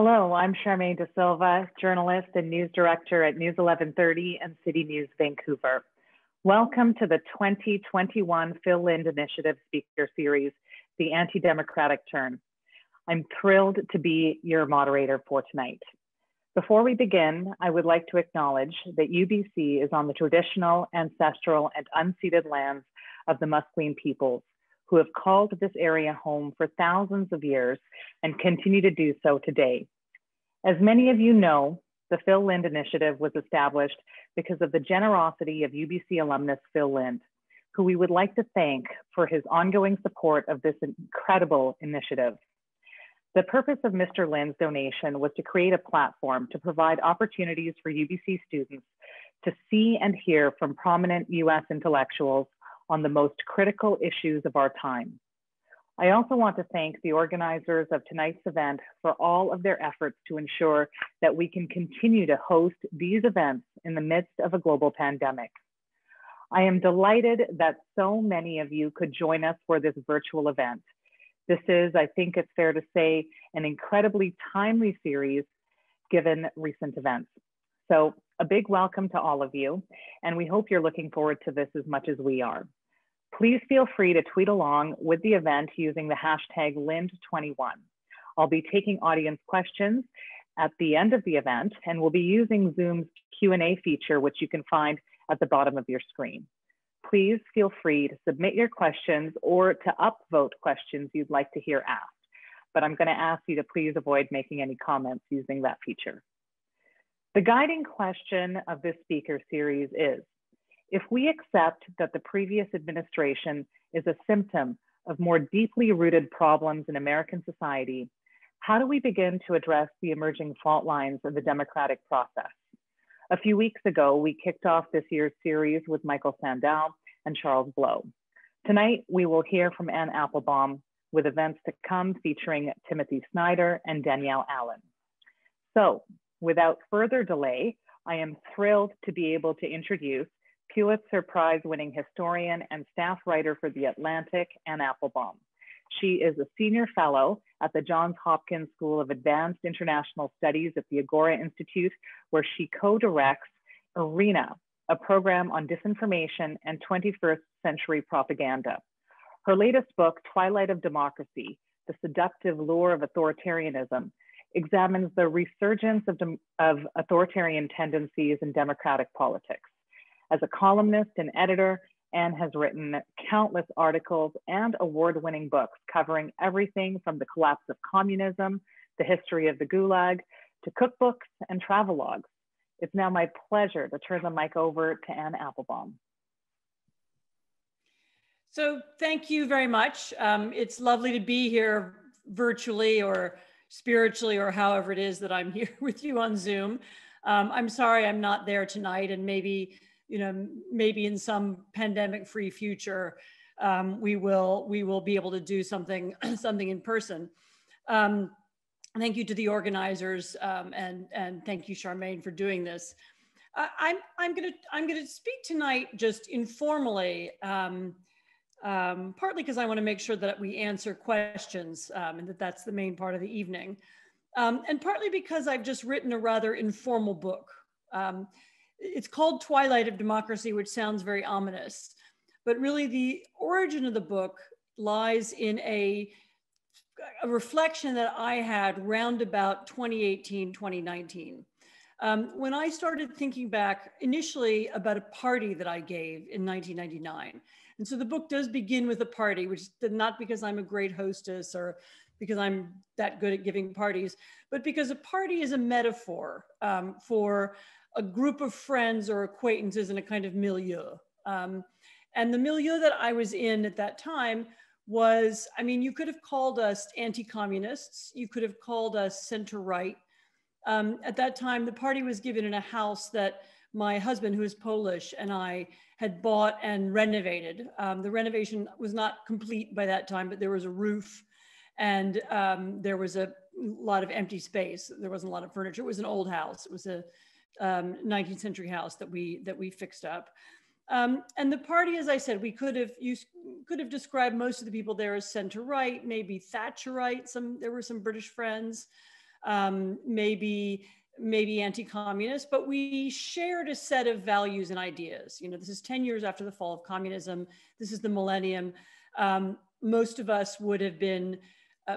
Hello, I'm Charmaine De Silva, journalist and news director at News 1130 and City News Vancouver. Welcome to the 2021 Phil Lind Initiative Speaker Series, The Anti-Democratic Turn. I'm thrilled to be your moderator for tonight. Before we begin, I would like to acknowledge that UBC is on the traditional, ancestral, and unceded lands of the Musqueam peoples, who have called this area home for thousands of years and continue to do so today. As many of you know, the Phil Lind Initiative was established because of the generosity of UBC alumnus Phil Lind, who we would like to thank for his ongoing support of this incredible initiative. The purpose of Mr. Lind's donation was to create a platform to provide opportunities for UBC students to see and hear from prominent US intellectuals on the most critical issues of our time. I also want to thank the organizers of tonight's event for all of their efforts to ensure that we can continue to host these events in the midst of a global pandemic. I am delighted that so many of you could join us for this virtual event. This is, I think it's fair to say, an incredibly timely series given recent events. So a big welcome to all of you, and we hope you're looking forward to this as much as we are. Please feel free to tweet along with the event using the hashtag Lind21. I'll be taking audience questions at the end of the event, and we'll be using Zoom's Q&A feature, which you can find at the bottom of your screen. Please feel free to submit your questions or to upvote questions you'd like to hear asked, but I'm going to ask you to please avoid making any comments using that feature. The guiding question of this speaker series is, if we accept that the previous administration is a symptom of more deeply rooted problems in American society, how do we begin to address the emerging fault lines of the democratic process? A few weeks ago, we kicked off this year's series with Michael Sandel and Charles Blow. Tonight, we will hear from Anne Applebaum with events to come featuring Timothy Snyder and Danielle Allen. So, without further delay, I am thrilled to be able to introduce Pulitzer Prize-winning historian and staff writer for The Atlantic, Anne Applebaum. She is a senior fellow at the Johns Hopkins School of Advanced International Studies at the Agora Institute, where she co-directs ARENA, a program on disinformation and 21st century propaganda. Her latest book, Twilight of Democracy, The Seductive Lure of Authoritarianism, examines the resurgence of authoritarian tendencies in democratic politics. As a columnist and editor, Anne has written countless articles and award-winning books covering everything from the collapse of communism, the history of the Gulag, to cookbooks and travelogues. It's now my pleasure to turn the mic over to Anne Applebaum. So thank you very much. It's lovely to be here virtually or spiritually or however it is that I'm here with you on Zoom. I'm sorry I'm not there tonight, and maybe in some pandemic-free future, we will be able to do something in person. Thank you to the organizers, and thank you, Charmaine, for doing this. I'm gonna speak tonight just informally, partly because I want to make sure that we answer questions, and that's the main part of the evening, and partly because I've just written a rather informal book. It's called Twilight of Democracy, which sounds very ominous, but really the origin of the book lies in a reflection that I had round about 2018, 2019. When I started thinking back initially about a party that I gave in 1999. And so the book does begin with a party, which is not because I'm a great hostess or because I'm that good at giving parties, but because a party is a metaphor for a group of friends or acquaintances in a kind of milieu. And the milieu that I was in at that time was, I mean, you could have called us anti-communists, you could have called us center-right. At that time, the party was given in a house that my husband, who is Polish, and I had bought and renovated. The renovation was not complete by that time, but there was a roof and there was a lot of empty space. There wasn't a lot of furniture. It was an old house. It was a 19th century house that we fixed up. And the party, as I said, we could have described most of the people there as center right, maybe Thatcherite. There were some British friends. maybe anti-communist, but we shared a set of values and ideas. You know, this is 10 years after the fall of communism. This is the millennium. Most of us would have been,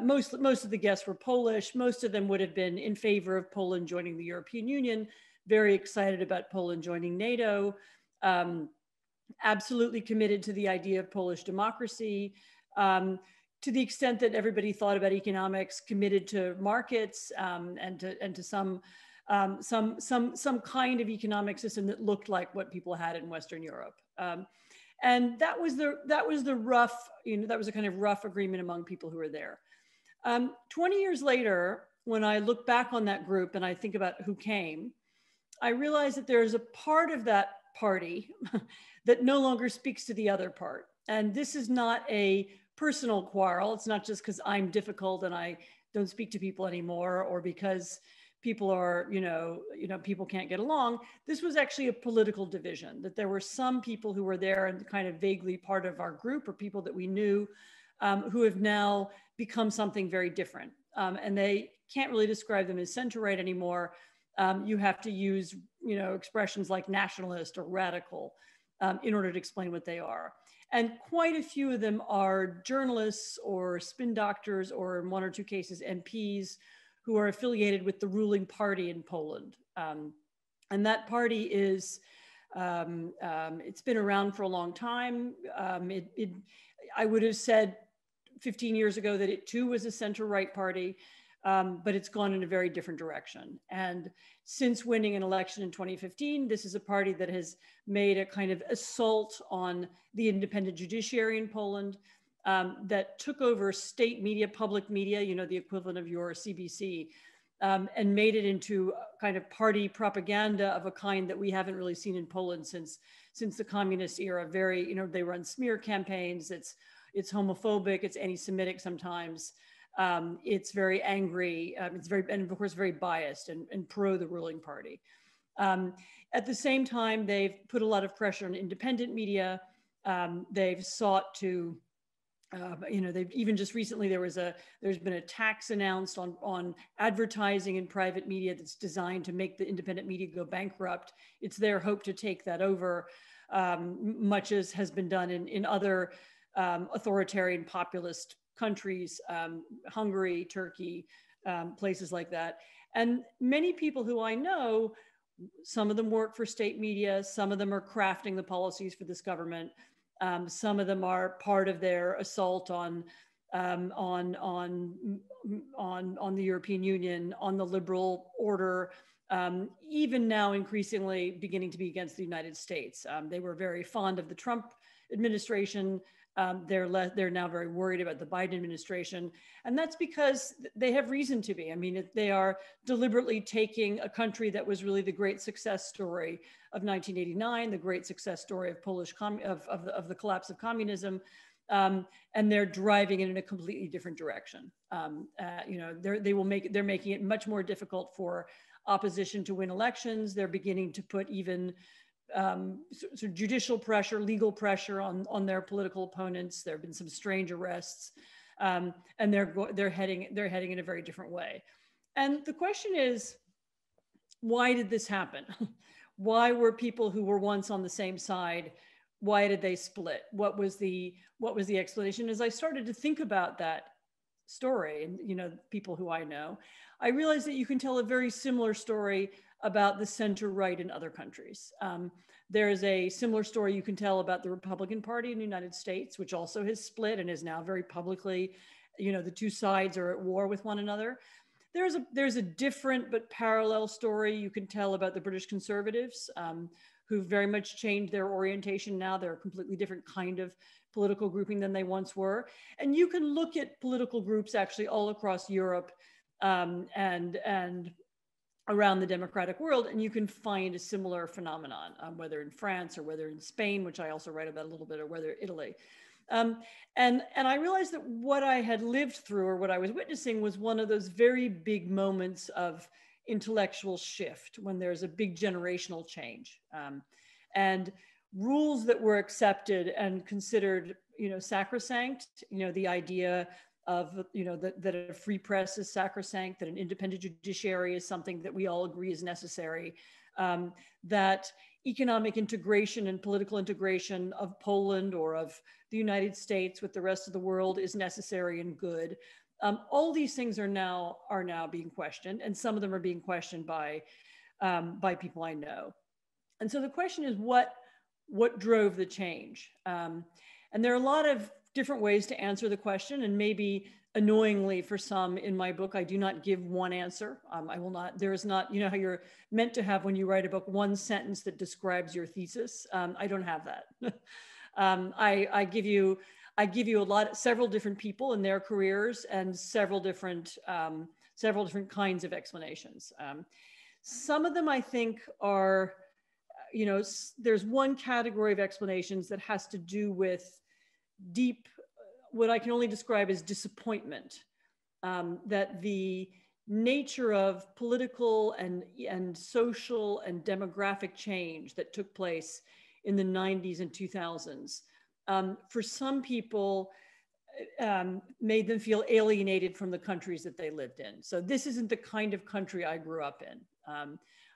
most of the guests were Polish. Most of them would have been in favor of Poland joining the European Union, very excited about Poland joining NATO, absolutely committed to the idea of Polish democracy, to the extent that everybody thought about economics, committed to markets, and to some kind of economic system that looked like what people had in Western Europe. And that was the rough, you know, that was a kind of rough agreement among people who were there. 20 years later, when I look back on that group and I think about who came, I realize that there's a part of that party that no longer speaks to the other part. And this is not a personal quarrel. It's not just because I'm difficult and I don't speak to people anymore, or because people are, people can't get along. This was actually a political division, that there were some people who were there and kind of vaguely part of our group, or people that we knew, who have now become something very different. And they can't really describe them as center-right anymore. You have to use, expressions like nationalist or radical in order to explain what they are. And quite a few of them are journalists or spin doctors, or in one or two cases, MPs who are affiliated with the ruling party in Poland. And that party is, it's been around for a long time. I would have said 15 years ago that it too was a center-right party, but it's gone in a very different direction. And since winning an election in 2015, this is a party that has made a kind of assault on the independent judiciary in Poland, that took over state media, public media, the equivalent of your CBC, and made it into kind of party propaganda of a kind that we haven't really seen in Poland since the communist era. Very, they run smear campaigns. It's homophobic, it's anti-Semitic sometimes. It's very angry. It's very, and of course, very biased and pro the ruling party. At the same time, they've put a lot of pressure on independent media. They've sought to, they've even just recently, there's been a tax announced on advertising in private media that's designed to make the independent media go bankrupt. It's their hope to take that over, much as has been done in other authoritarian populist countries, Hungary, Turkey, places like that. And many people who I know, some of them work for state media, some of them are crafting the policies for this government. Some of them are part of their assault on the European Union, on the liberal order, even now increasingly beginning to be against the United States. They were very fond of the Trump administration. They're now very worried about the Biden administration. And that's because they have reason to be. I mean, they are deliberately taking a country that was really the great success story of 1989, the great success story of of the collapse of communism, and they're driving it in a completely different direction. They're making it much more difficult for opposition to win elections. They're beginning to put even so judicial pressure, legal pressure on their political opponents. There have been some strange arrests, and they're heading in a very different way. And the question is, why did this happen? Why were people who were once on the same side, why did they split? What was the explanation? As I started to think about that story, and people who I know, I realized that you can tell a very similar story about the center-right in other countries. There is a similar story you can tell about the Republican Party in the United States, which also has split and is now very publicly, the two sides are at war with one another. There's a different but parallel story you can tell about the British Conservatives, who very much changed their orientation now. They're a completely different kind of political grouping than they once were. And you can look at political groups actually all across Europe, and around the democratic world, and you can find a similar phenomenon, whether in France or whether in Spain, which I also write about a little bit, or whether Italy. And I realized that what I had lived through, or what I was witnessing, was one of those very big moments of intellectual shift, when there's a big generational change. And rules that were accepted and considered, sacrosanct, the idea of, you know, that a free press is sacrosanct, that an independent judiciary is something that we all agree is necessary, that economic integration and political integration of Poland or of the United States with the rest of the world is necessary and good. All these things are now being questioned, and some of them are being questioned by people I know. And so the question is, what drove the change? And there are a lot of different ways to answer the question, and maybe annoyingly for some in my book, I do not give one answer. I will not, there is not, you know how you're meant to have when you write a book, one sentence that describes your thesis. I don't have that. I give you several different people and their careers and several different kinds of explanations. Some of them I think are, you know, there's one category of explanations that has to do with deep, what I can only describe as disappointment, that the nature of political and social and demographic change that took place in the 90s and 2000s, for some people, made them feel alienated from the countries that they lived in. So this isn't the kind of country I grew up in.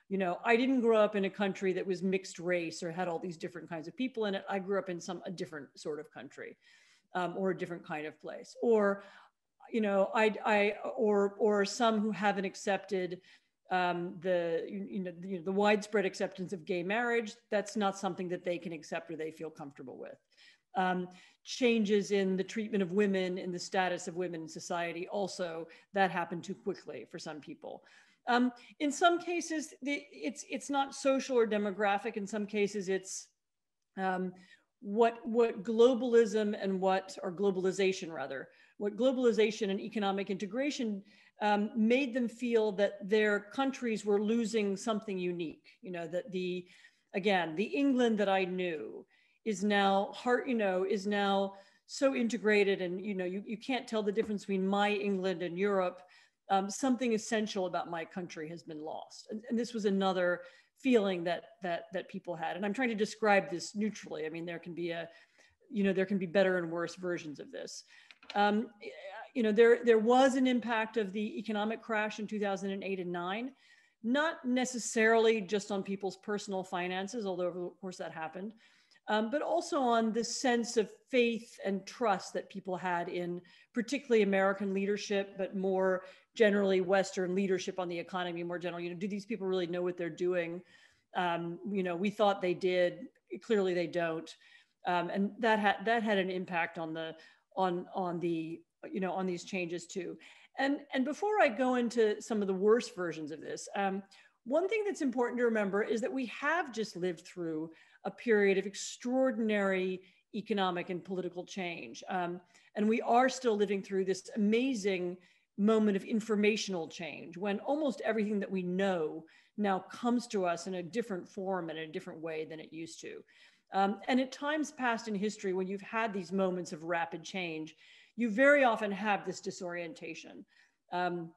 You know, I didn't grow up in a country that was mixed race or had all these different kinds of people in it. I grew up in a different sort of country, or a different kind of place. Or, you know, or some who haven't accepted the widespread acceptance of gay marriage. That's not something that they can accept or they feel comfortable with. Changes in the treatment of women, in the status of women in society, also that happened too quickly for some people. In some cases, it's not social or demographic. In some cases, it's what globalism and or globalization rather, what globalization and economic integration made them feel that their countries were losing something unique. You know, that the England that I knew is now is now so integrated, and you can't tell the difference between my England and Europe. Something essential about my country has been lost, and this was another feeling that people had. And I'm trying to describe this neutrally. I mean, there can be better and worse versions of this. There was an impact of the economic crash in 2008 and 9, not necessarily just on people's personal finances, although of course that happened, but also on the sense of faith and trust that people had in particularly American leadership, but more generally Western leadership on the economy more generally. Do these people really know what they're doing? We thought they did. Clearly they don't. And that had an impact on these changes too. And before I go into some of the worst versions of this, one thing that's important to remember is that we have just lived through a period of extraordinary economic and political change. And we are still living through this amazing moment of informational change when almost everything that we know now comes to us in a different form and in a different way than it used to. And at times past in history, when you've had these moments of rapid change, you very often have this disorientation. And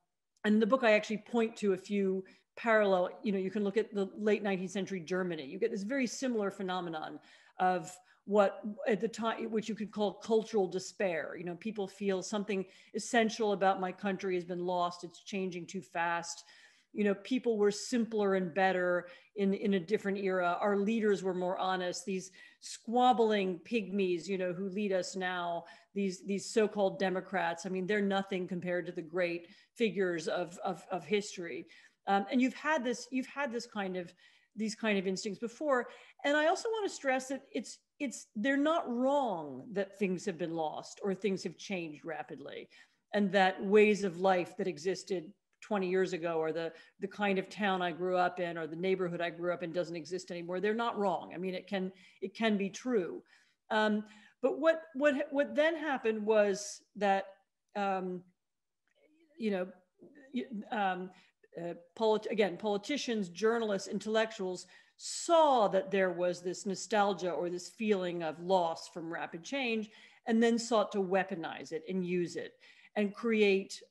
in the book, I actually point to a few parallel, you can look at the late 19th century Germany. You get this very similar phenomenon of what at the time, which you could call cultural despair. People feel something essential about my country has been lost. It's changing too fast. People were simpler and better in a different era. Our leaders were more honest. These squabbling pygmies, who lead us now, these so-called Democrats, I mean, they're nothing compared to the great figures of history. And you've had these kind of instincts before. And I also want to stress that they're not wrong that things have been lost or things have changed rapidly, and that ways of life that existed 20 years ago, or the kind of town I grew up in, or the neighborhood I grew up in doesn't exist anymore. They're not wrong. I mean, it can be true. But what then happened was that, politicians, journalists, intellectuals saw that there was this nostalgia or this feeling of loss from rapid change, and then sought to weaponize it and use it and create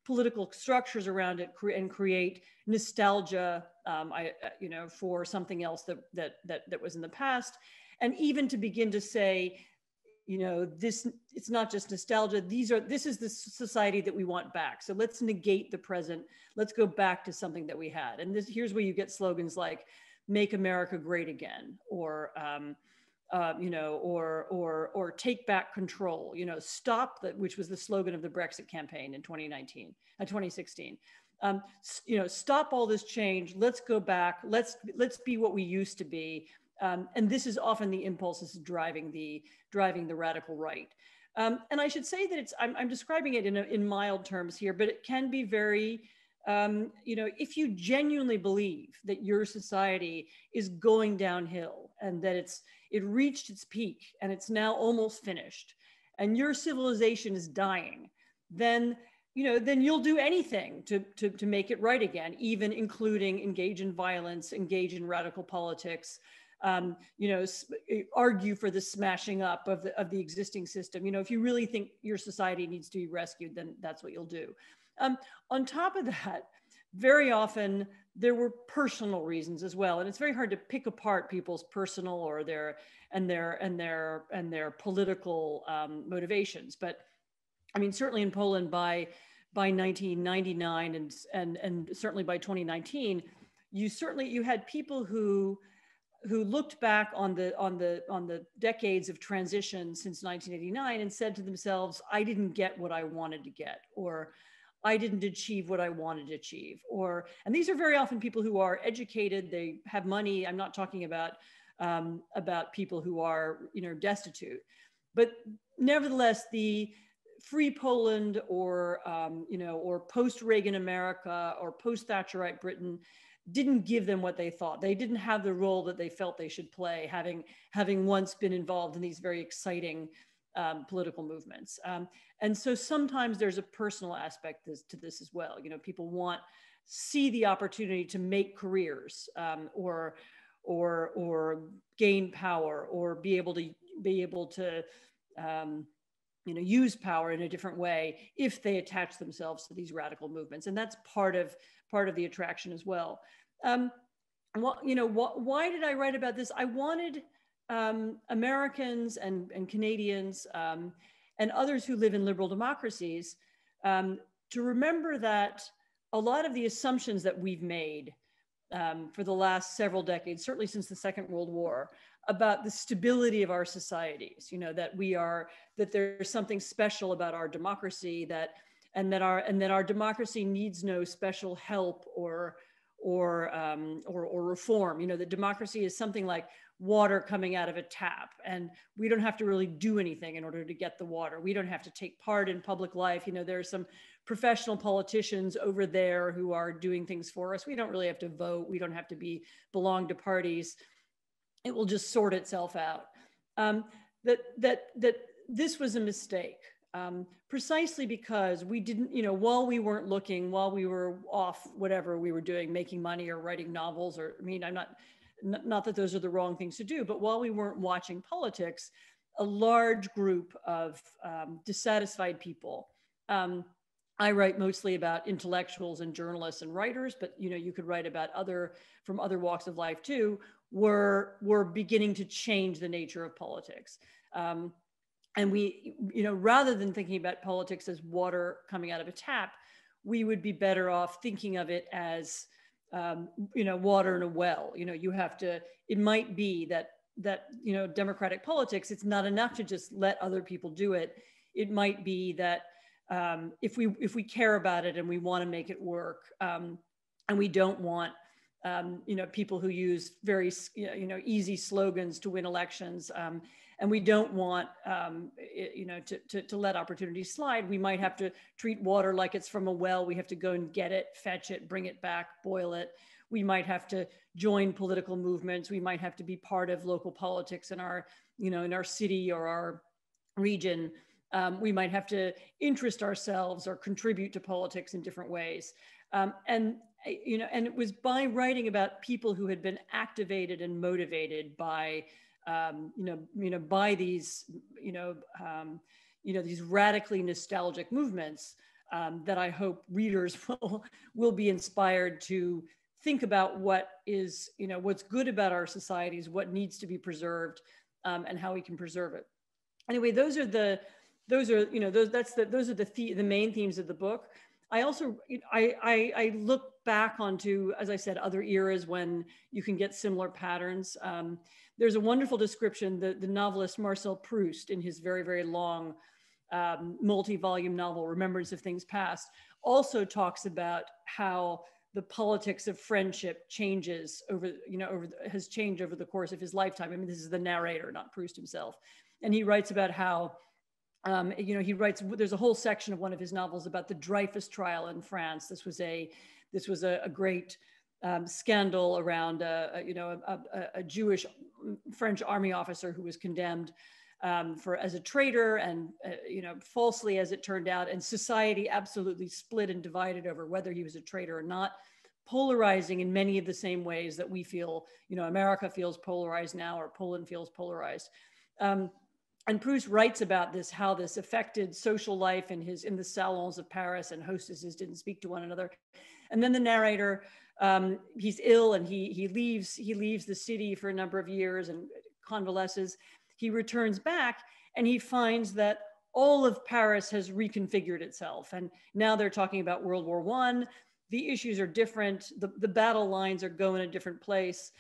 political structures around it, and create nostalgia, for something else that was in the past, and even to begin to say, you know, it's not just nostalgia. This is the society that we want back. So let's negate the present. Let's go back to something that we had. And here's where you get slogans like "Make America Great Again," or you know, or "Take Back Control." You know, stop that, which was the slogan of the Brexit campaign in 2016. You know, stop all this change. Let's go back. Let's be what we used to be. And this is often the impulse is driving the radical right. And I should say that I'm describing it in mild terms here, but it can be very, you know, if you genuinely believe that your society is going downhill and that it reached its peak and it's now almost finished, and your civilization is dying, then, you know, then you'll do anything to make it right again, even including engage in violence, engage in radical politics, you know, argue for the smashing up of the existing system. You know, if you really think your society needs to be rescued, then that's what you'll do. On top of that, very often there were personal reasons as well, and it's very hard to pick apart people's personal or their political motivations. But I mean, certainly in Poland by 1999 and certainly by 2019, you had people who looked back on the decades of transition since 1989 and said to themselves, I didn't get what I wanted to get, or I didn't achieve what I wanted to achieve. And these are very often people who are educated, they have money. I'm not talking about people who are, you know, destitute, but nevertheless, the free Poland or, you know, or post-Reagan America or post-Thatcherite Britain didn't give them what they thought. They didn't have the role that they felt they should play, having once been involved in these very exciting political movements. And so sometimes there's a personal aspect to this as well. You know, people see the opportunity to make careers or gain power or be able to you know, use power in a different way if they attach themselves to these radical movements. And that's part of the attraction as well. Well, you know, why did I write about this? I wanted Americans and Canadians and others who live in liberal democracies to remember that a lot of the assumptions that we've made for the last several decades, certainly since the Second World War, about the stability of our societies, you know, that there's something special about our democracy, that our democracy needs no special help or reform. You know, that democracy is something like water coming out of a tap, and we don't have to really do anything in order to get the water. We don't have to take part in public life. You know, there are some professional politicians over there who are doing things for us. We don't really have to vote. We don't have to belong to parties. It will just sort itself out. That this was a mistake, precisely because we didn't, you know, while we weren't looking, while we were off, whatever we were doing, making money or writing novels, or, I mean, I'm not that those are the wrong things to do, but while we weren't watching politics, a large group of dissatisfied people. I write mostly about intellectuals and journalists and writers, but, you know, you could write about from other walks of life too, were beginning to change the nature of politics. And we, you know, rather than thinking about politics as water coming out of a tap, we would be better off thinking of it as, you know, water in a well. You know, it might be that, you know, democratic politics, it's not enough to just let other people do it. It might be that if we care about it and we want to make it work, and we don't want, you know, people who use very, you know, easy slogans to win elections, and we don't want, you know, to let opportunities slide. We might have to treat water like it's from a well. We have to go and get it, fetch it, bring it back, boil it. We might have to join political movements. We might have to be part of local politics in our, you know, in our city or our region. We might have to interest ourselves or contribute to politics in different ways. And, you know, and it was by writing about people who had been activated and motivated by, you know, by these, you know, these radically nostalgic movements, that I hope readers will be inspired to think about what is, you know, what's good about our societies, what needs to be preserved, and how we can preserve it. anyway, those are the main themes of the book. I also, I look back onto, as I said, other eras when you can get similar patterns. There's a wonderful description, the novelist Marcel Proust, in his very, very long multi-volume novel, Remembrance of Things Past, also talks about how the politics of friendship changes has changed over the course of his lifetime. I mean, this is the narrator, not Proust himself. And he writes about how, there's a whole section of one of his novels about the Dreyfus trial in France. This was a great scandal around a Jewish French army officer who was condemned as a traitor, and falsely, as it turned out, and society absolutely split and divided over whether he was a traitor or not, polarizing in many of the same ways that we feel, America feels polarized now, or Poland feels polarized. And Proust writes about this, how this affected social life in the salons of Paris, and hostesses didn't speak to one another. And then the narrator, he's ill, and he leaves the city for a number of years and convalesces. He returns back, and he finds that all of Paris has reconfigured itself. And now they're talking about World War I. The issues are different. The battle lines are going a different place.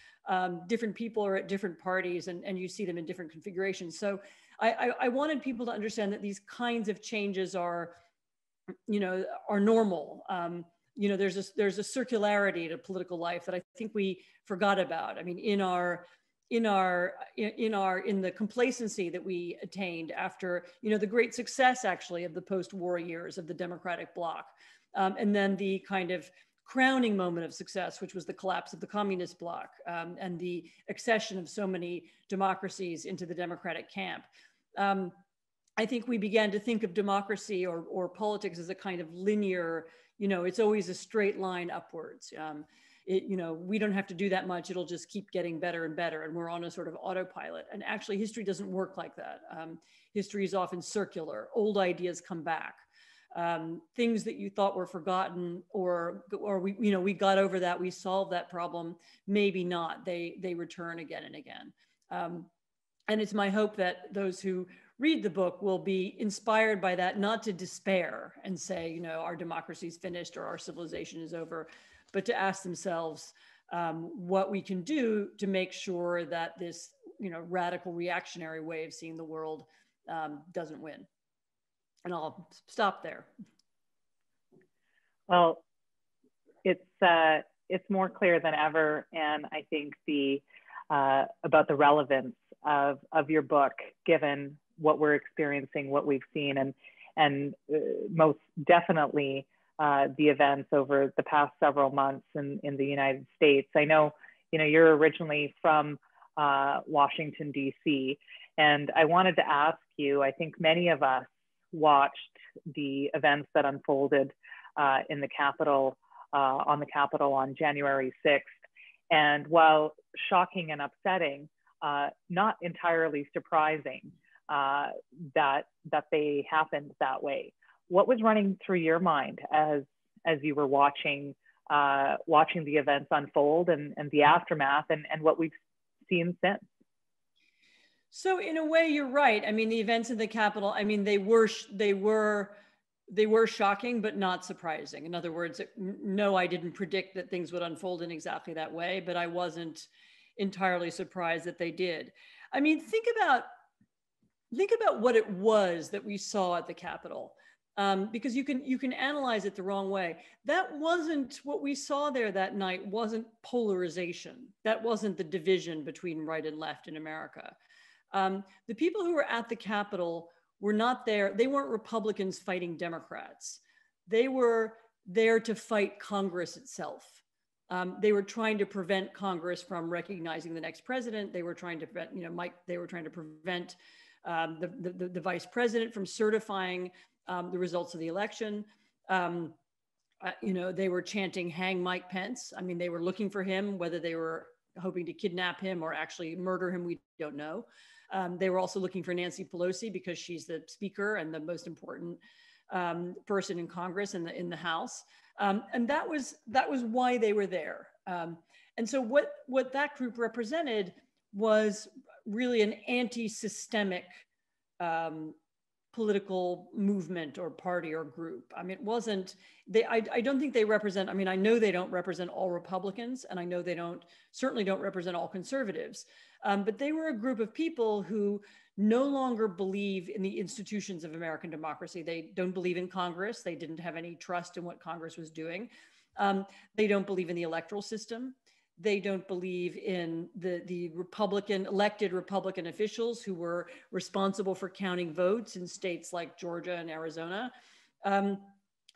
Different people are at different parties, and you see them in different configurations. So I wanted people to understand that these kinds of changes are normal. There's a circularity to political life that I think we forgot about. I mean, in the complacency that we attained after, the great success actually of the post-war years of the democratic bloc, and then the kind of crowning moment of success, which was the collapse of the communist bloc, and the accession of so many democracies into the democratic camp. I think we began to think of democracy or politics as a kind of linear, it's always a straight line upwards. We don't have to do that much. It'll just keep getting better and better. And we're on a sort of autopilot. And actually history doesn't work like that. History is often circular. Old ideas come back. Things that you thought were forgotten, or we got over that, we solved that problem, maybe not. They return again and again. And it's my hope that those who read the book will be inspired by that, not to despair and say, our democracy's finished or our civilization is over, but to ask themselves what we can do to make sure that this, radical reactionary way of seeing the world doesn't win. And I'll stop there. Well, it's more clear than ever, and I think about the relevance of your book, given what we're experiencing, what we've seen, and most definitely the events over the past several months in the United States. I know, you're originally from Washington, D.C., and I wanted to ask you, I think many of us watched the events that unfolded in the Capitol, on the Capitol on January 6th. And while shocking and upsetting, not entirely surprising that they happened that way. What was running through your mind as you were watching the events unfold and the aftermath and what we've seen since? So in a way, you're right. I mean, the events in the Capitol, I mean, they were shocking, but not surprising. In other words, no, I didn't predict that things would unfold in exactly that way, but I wasn't entirely surprised that they did. I mean, think about what it was that we saw at the Capitol, because you can analyze it the wrong way. That wasn't what we saw there that night. Wasn't polarization. That wasn't the division between right and left in America. The people who were at the Capitol were not there. They weren't Republicans fighting Democrats. They were there to fight Congress itself. They were trying to prevent Congress from recognizing the next president. They were trying to prevent, they were trying to prevent the vice president from certifying the results of the election. They were chanting, "Hang Mike Pence." I mean, they were looking for him. Whether they were hoping to kidnap him or actually murder him, we don't know. They were also looking for Nancy Pelosi because she's the speaker and the most important person in Congress and in the House. And that was why they were there. And so what that group represented was really an anti-systemic political movement or party or group. I mean, it wasn't, I don't think they represent, I mean, I know they don't represent all Republicans, and I know they certainly don't represent all conservatives, but they were a group of people who no longer believe in the institutions of American democracy. They don't believe in Congress. They didn't have any trust in what Congress was doing. They don't believe in the electoral system. They don't believe in the elected Republican officials who were responsible for counting votes in states like Georgia and Arizona. And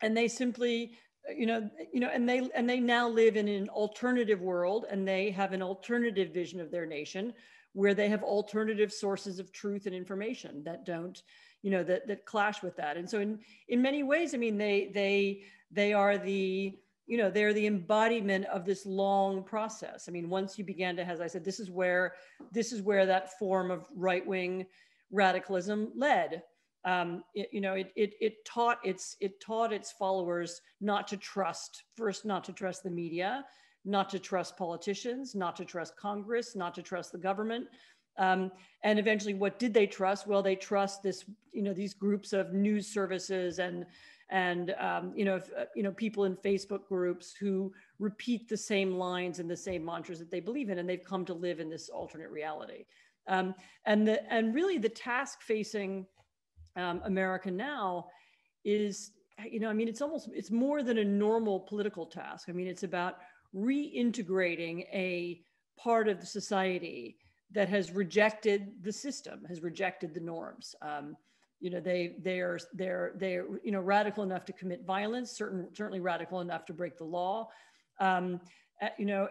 they simply, and they now live in an alternative world, and they have an alternative vision of their nation where they have alternative sources of truth and information that don't, that clash with that. And so in many ways, I mean, they are they're the embodiment of this long process. I mean, once you began to, as I said, this is where that form of right-wing radicalism led. It taught its followers not to trust the media, not to trust politicians, not to trust Congress, not to trust the government. And eventually, what did they trust? Well, they trust these groups of news services and people in Facebook groups who repeat the same lines and the same mantras that they believe in, and they've come to live in this alternate reality. And really the task facing America now is, it's more than a normal political task. I mean, it's about reintegrating a part of the society that has rejected the system, has rejected the norms. They're radical enough to commit violence, certainly radical enough to break the law. You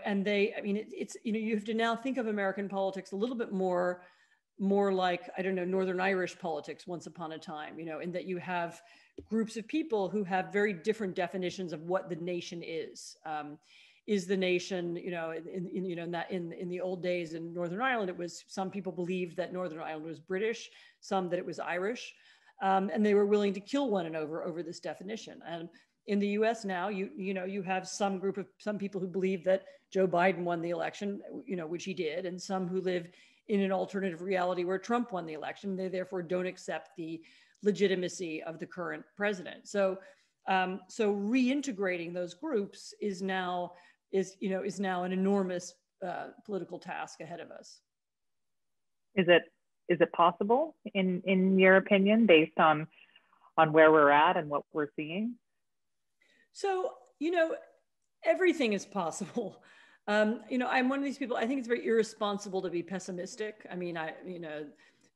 have to now think of American politics a little bit more like, I don't know, Northern Irish politics once upon a time, in that you have groups of people who have very different definitions of what the nation is. Is the nation, in the old days in Northern Ireland, it was, some people believed that Northern Ireland was British, some that it was Irish, and they were willing to kill one another over this definition. And in the U.S. now, you have some people who believe that Joe Biden won the election, which he did, and some who live in an alternative reality where Trump won the election. They therefore don't accept the legitimacy of the current president. So reintegrating those groups is now an enormous political task ahead of us. Is it possible in your opinion, based on where we're at and what we're seeing? So, everything is possible. I'm one of these people, I think it's very irresponsible to be pessimistic. I mean,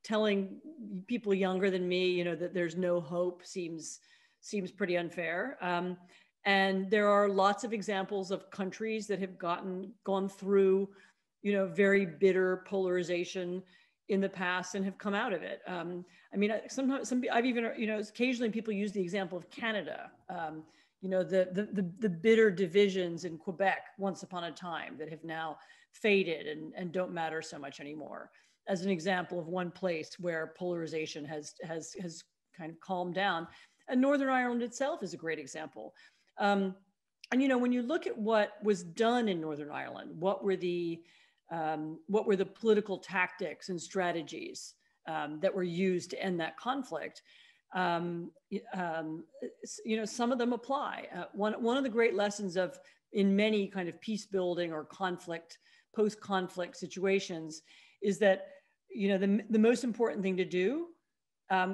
telling people younger than me, that there's no hope seems pretty unfair. And there are lots of examples of countries that have gone through, very bitter polarization in the past and have come out of it. Sometimes I've even, occasionally people use the example of Canada, the bitter divisions in Quebec once upon a time that have now faded and don't matter so much anymore, as an example of one place where polarization has kind of calmed down. And Northern Ireland itself is a great example. When you look at what was done in Northern Ireland, what were the political tactics and strategies that were used to end that conflict? Some of them apply. One of the great lessons in many kind of peace building or post-conflict situations is that, the most important thing to do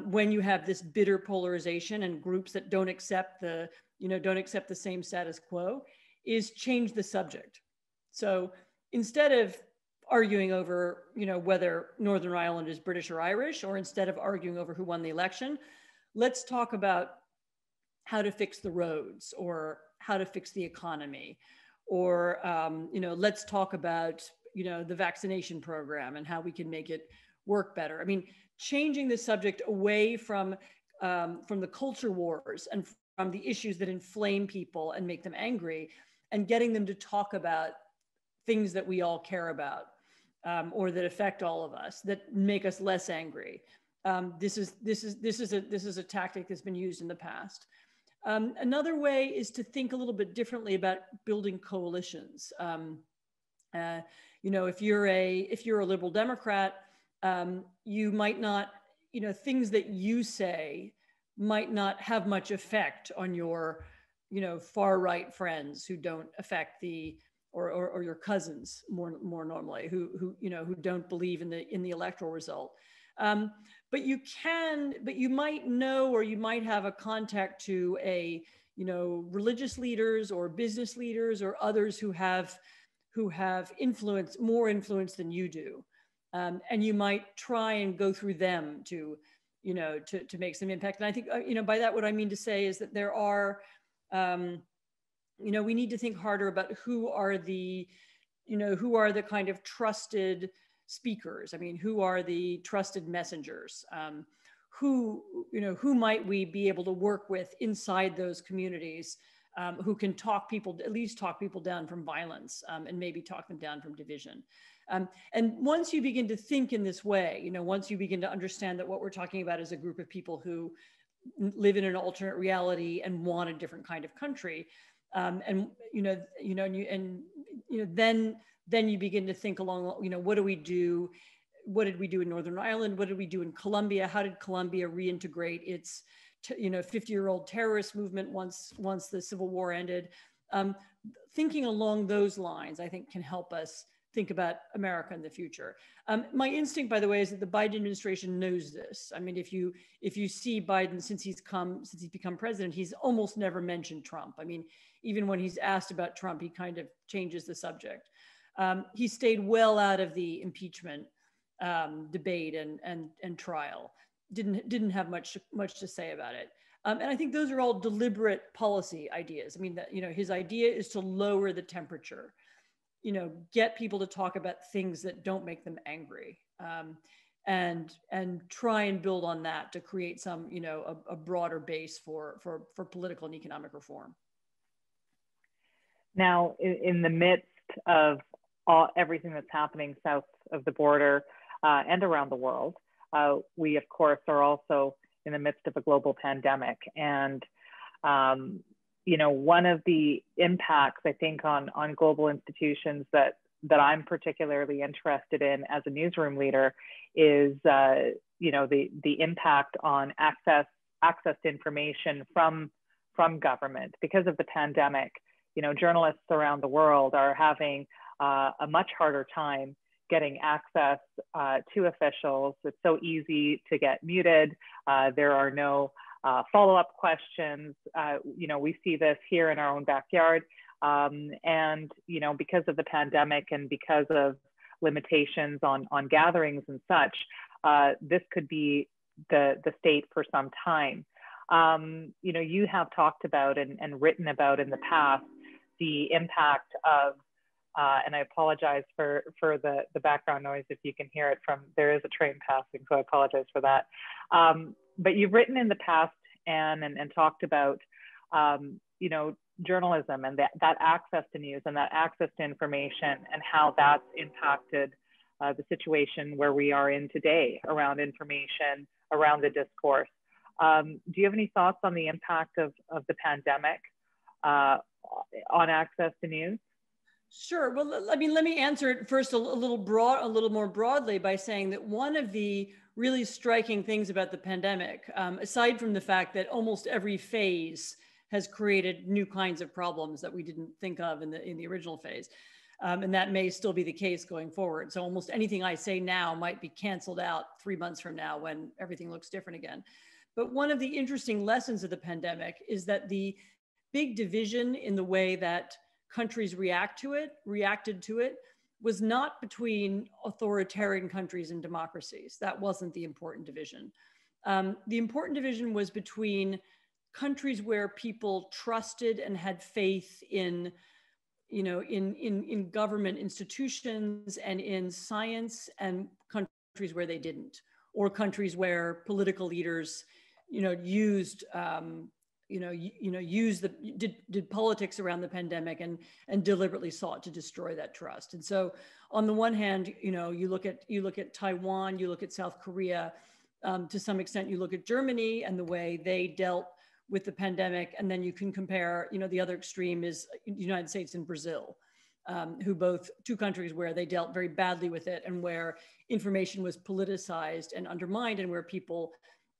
when you have this bitter polarization and groups that don't accept the same status quo is change the subject. So instead of arguing over, whether Northern Ireland is British or Irish, or instead of arguing over who won the election, let's talk about how to fix the roads or how to fix the economy, or, let's talk about, the vaccination program and how we can make it work better. I mean, changing the subject away from the culture wars and from the issues that inflame people and make them angry, and getting them to talk about things that we all care about, or that affect all of us, that make us less angry. This is a tactic that's been used in the past. Another way is to think a little bit differently about building coalitions. If you're a liberal Democrat, you might not things that you say might not have much effect on your, far right friends who don't affect or your cousins more normally who don't believe in the electoral result. But you might know, or you might have a contact to religious leaders or business leaders or others who have more influence than you do. And you might try and go through them to make some impact. And I think, by that, what I mean to say is that there are, we need to think harder about who are the kind of trusted speakers. I mean, who are the trusted messengers? Who might we be able to work with inside those communities, who can at least talk people down from violence, and maybe talk them down from division. And once you begin to think in this way, once you begin to understand that what we're talking about is a group of people who live in an alternate reality and want a different kind of country, then you begin to think along, what do we do? What did we do in Northern Ireland? What did we do in Colombia? How did Colombia reintegrate its 50-year-old terrorist movement once the Civil War ended? Thinking along those lines, I think, can help us think about America in the future. My instinct, by the way, is that the Biden administration knows this. I mean, if you see Biden since he's become president, he's almost never mentioned Trump. I mean, even when he's asked about Trump, he kind of changes the subject. He stayed well out of the impeachment debate and trial. Didn't have much to say about it. And I think those are all deliberate policy ideas. I mean, that his idea is to lower the temperature, get people to talk about things that don't make them angry, and try and build on that to create some a broader base for political and economic reform. Now, in the midst of everything that's happening south of the border and around the world, we, of course, are also in the midst of a global pandemic. And, one of the impacts, I think, on global institutions that I'm particularly interested in as a newsroom leader is, the impact on access to information from government. Because of the pandemic, journalists around the world are having a much harder time getting access to officials. It's so easy to get muted. There are no follow-up questions. We see this here in our own backyard. And, because of the pandemic and because of limitations on gatherings and such, this could be the state for some time. You have talked about and written about in the past the impact of, and I apologize for the background noise if you can hear it there is a train passing, so I apologize for that. But you've written in the past and talked about, journalism and that access to news and that access to information and how that's impacted the situation where we are in today around information, around the discourse. Do you have any thoughts on the impact of the pandemic on access to news? Sure. Well, let me answer it first a little more broadly by saying that one of the really striking things about the pandemic, aside from the fact that almost every phase has created new kinds of problems that we didn't think of in the original phase, and that may still be the case going forward. So almost anything I say now might be canceled out 3 months from now when everything looks different again. But one of the interesting lessons of the pandemic is that the big division in the way that countries reacted to it was not between authoritarian countries and democracies. That wasn't the important division. The important division was between countries where people trusted and had faith in government institutions and in science, and countries where they didn't, or countries where political leaders did politics around the pandemic and deliberately sought to destroy that trust. And so on the one hand, you look at Taiwan, you look at South Korea, to some extent you look at Germany and the way they dealt with the pandemic, and then you can compare, the other extreme is the United States and Brazil. two countries where they dealt very badly with it and where information was politicized and undermined, and where people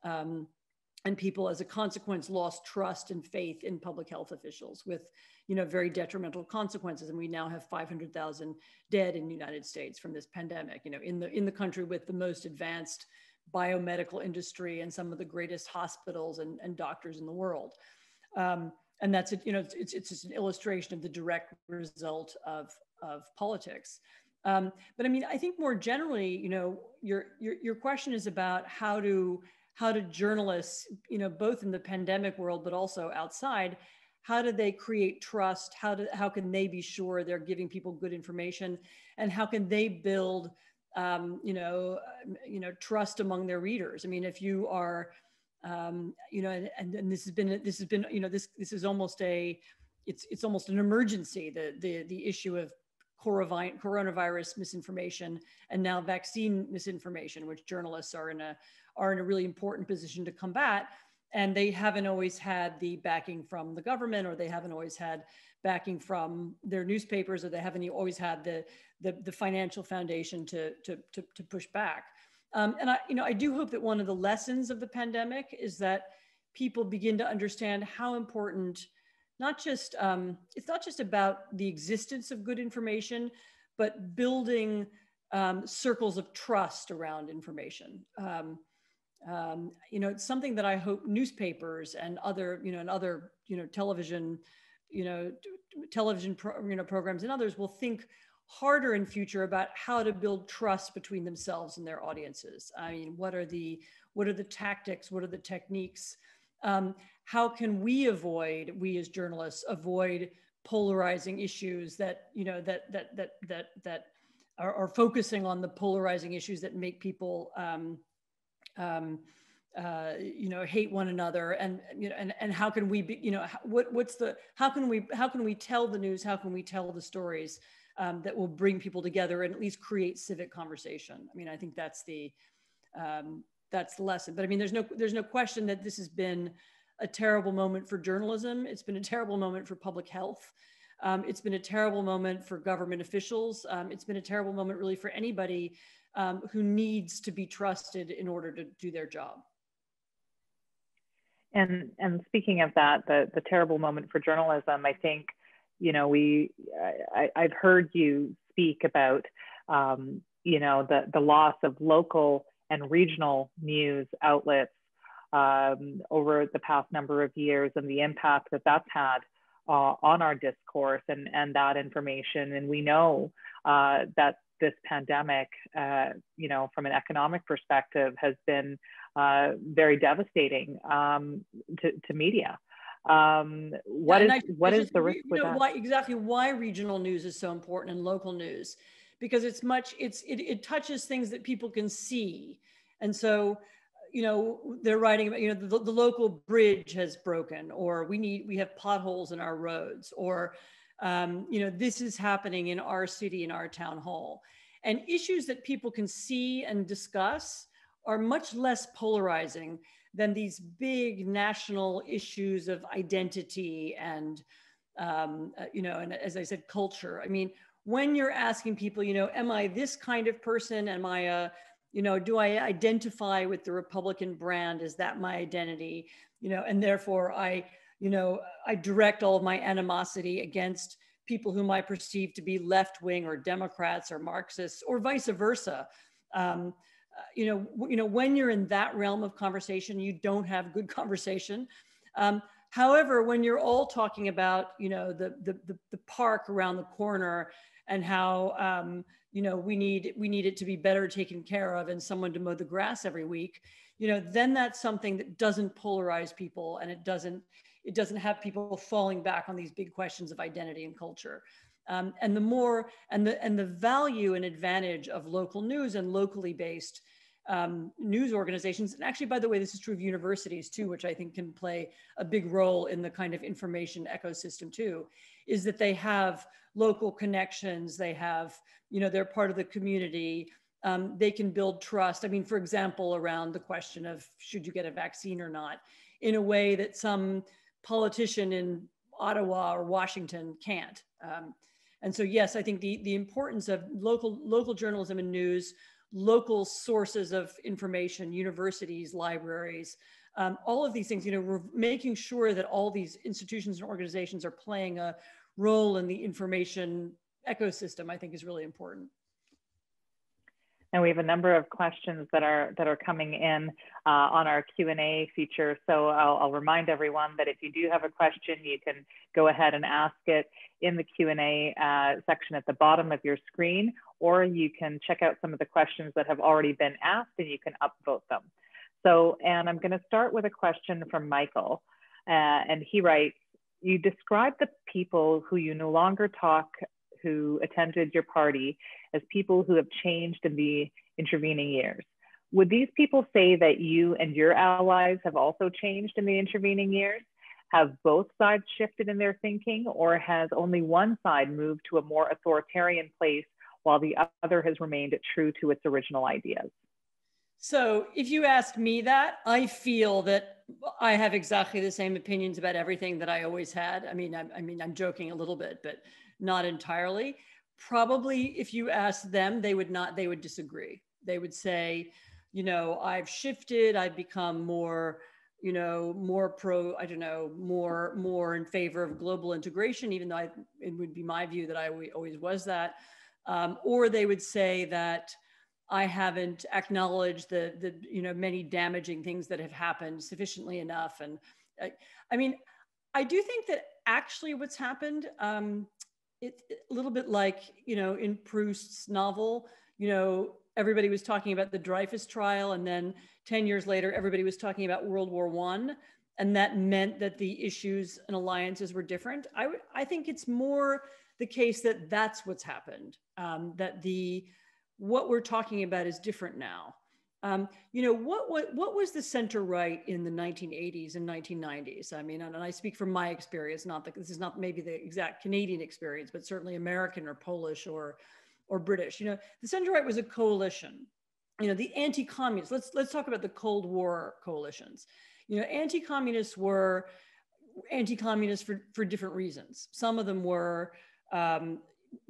as a consequence lost trust and faith in public health officials with, very detrimental consequences. And we now have 500,000 dead in the United States from this pandemic, in the country with the most advanced biomedical industry and some of the greatest hospitals and doctors in the world. And that's it, it's just an illustration of the direct result of politics. But I mean, I think more generally, your question is about how do journalists, both in the pandemic world, but also outside, how do they create trust? How can they be sure they're giving people good information? And how can they build, trust among their readers? I mean, if you are, and this is almost it's almost an emergency, the issue of coronavirus misinformation and now vaccine misinformation, which journalists are in a really important position to combat. And they haven't always had the backing from the government, or they haven't always had backing from their newspapers, or they haven't always had the financial foundation to push back. And I do hope that one of the lessons of the pandemic is that people begin to understand how important, it's not just about the existence of good information, but building circles of trust around information. It's something that I hope newspapers and other television, programs and others will think harder in future about how to build trust between themselves and their audiences. I mean, what are the tactics? What are the techniques? How can we as journalists avoid polarizing issues that are focusing on the polarizing issues that make people hate one another, and how can we be, how can we tell the news, how can we tell the stories that will bring people together and at least create civic conversation? I mean, I think that's the lesson. But I mean, there's no question that this has been a terrible moment for journalism. It's been a terrible moment for public health. It's been a terrible moment for government officials. It's been a terrible moment really for anybody who needs to be trusted in order to do their job. And speaking of that, the terrible moment for journalism, I think, I've heard you speak about, the loss of local and regional news outlets over the past number of years, and the impact that that's had on our discourse and that information. And we know that this pandemic, from an economic perspective, has been very devastating to media. What is the risk with that? Why regional news is so important and local news, because it touches things that people can see. And so, they're writing about, the local bridge has broken, or we have potholes in our roads, or, this is happening in our city, in our town hall. And issues that people can see and discuss are much less polarizing than these big national issues of identity and, and as I said, culture. I mean, when you're asking people, am I this kind of person? Am I do I identify with the Republican brand? Is that my identity? And therefore I direct all of my animosity against people whom I perceive to be left-wing or Democrats or Marxists, or vice versa. When you're in that realm of conversation, you don't have good conversation. However, when you're all talking about, the park around the corner and how, we need it to be better taken care of and someone to mow the grass every week, then that's something that doesn't polarize people, and it doesn't have people falling back on these big questions of identity and culture. And the value and advantage of local news and locally based news organizations, and actually, by the way, this is true of universities too, which I think can play a big role in the kind of information ecosystem too, is that they have local connections, they have, they're part of the community, they can build trust. I mean, for example, around the question of should you get a vaccine or not, in a way that some politician in Ottawa or Washington can't. And so, yes, I think the importance of local journalism and news, local sources of information, universities, libraries, all of these things, we're making sure that all these institutions and organizations are playing a role in the information ecosystem, I think is really important. And we have a number of questions that are coming in on our Q&A feature. So I'll remind everyone that if you do have a question, you can go ahead and ask it in the Q&A section at the bottom of your screen, or you can check out some of the questions that have already been asked and you can upvote them. So, and I'm going to start with a question from Michael, and he writes, you describe the people who you no longer talk who attended your party as people who have changed in the intervening years. Would these people say that you and your allies have also changed in the intervening years? Have both sides shifted in their thinking, or has only one side moved to a more authoritarian place while the other has remained true to its original ideas? So if you ask me that, I feel that I have exactly the same opinions about everything that I always had. I mean, I'm joking a little bit, but not entirely. Probably if you ask them, they would disagree. They would say, I've shifted, I've become more, more pro, I don't know, more in favor of global integration, even though it would be my view that I always was that. Or they would say that I haven't acknowledged the many damaging things that have happened sufficiently enough. And I mean, I do think that actually what's happened, it's a little bit like, in Proust's novel, everybody was talking about the Dreyfus trial, and then 10 years later, everybody was talking about World War I, and that meant that the issues and alliances were different. I think it's more the case that that's what's happened, that what we're talking about is different now. What was the center right in the 1980s and 1990s? I mean, and I speak from my experience, this is not maybe the exact Canadian experience, but certainly American or Polish or British. The center right was a coalition. The anti-communists, let's talk about the Cold War coalitions. Anti-communists were anti-communists for different reasons. Some of them were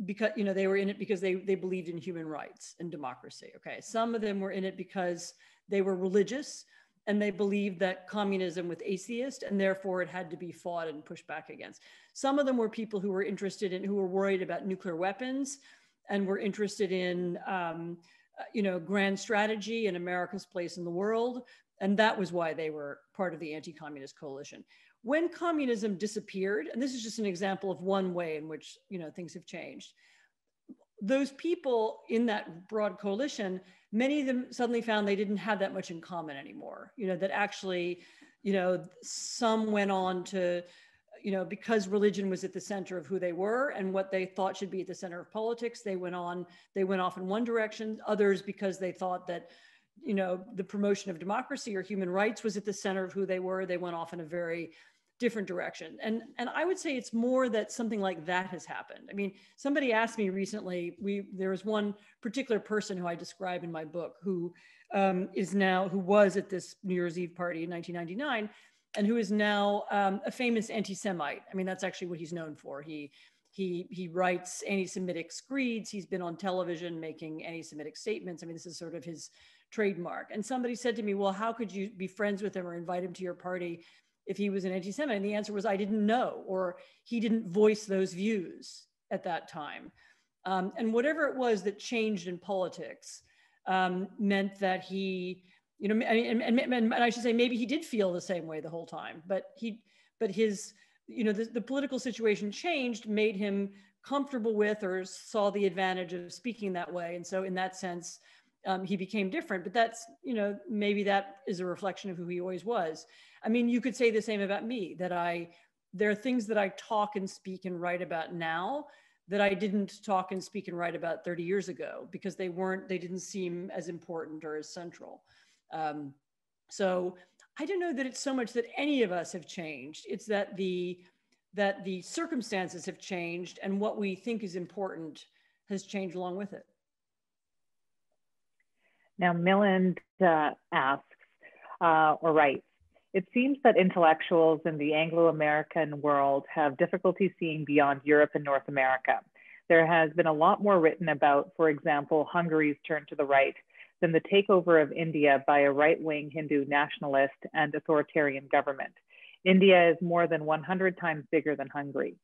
because they were in it because they believed in human rights and democracy. Okay, some of them were in it because they were religious and they believed that communism was atheist and therefore it had to be fought and pushed back against. Some of them were people who were who were worried about nuclear weapons and were interested in grand strategy and America's place in the world, and that was why they were part of the anti-communist coalition. When communism disappeared, and this is just an example of one way in which things have changed, those people in that broad coalition, many of them suddenly found they didn't have that much in common anymore. That actually, some went on to, because religion was at the center of who they were and what they thought should be at the center of politics, they went off in one direction. Others, because they thought that the promotion of democracy or human rights was at the center of who they were, they went off in a very different direction. And I would say it's more that something like that has happened. I mean, somebody asked me recently, there was one particular person who I describe in my book who was at this New Year's Eve party in 1999 and who is now a famous anti-Semite. I mean, that's actually what he's known for. He writes anti-Semitic screeds. He's been on television making anti-Semitic statements. I mean, this is sort of his trademark. And somebody said to me, well, how could you be friends with him or invite him to your party if he was an anti-Semite? And the answer was, I didn't know, or he didn't voice those views at that time. And whatever it was that changed in politics meant that he, and I should say, maybe he did feel the same way the whole time, but his, the political situation changed, made him comfortable with or saw the advantage of speaking that way. And so in that sense, he became different, but that's, maybe that is a reflection of who he always was. I mean, you could say the same about me, that there are things that I talk and speak and write about now that I didn't talk and speak and write about 30 years ago because they didn't seem as important or as central. So I don't know that it's so much that any of us have changed. It's that the circumstances have changed and what we think is important has changed along with it. Now, Milland asks, or writes, it seems that intellectuals in the Anglo-American world have difficulty seeing beyond Europe and North America. there has been a lot more written about, for example, Hungary's turn to the right than the takeover of India by a right-wing Hindu nationalist and authoritarian government. India is more than 100 times bigger than Hungary.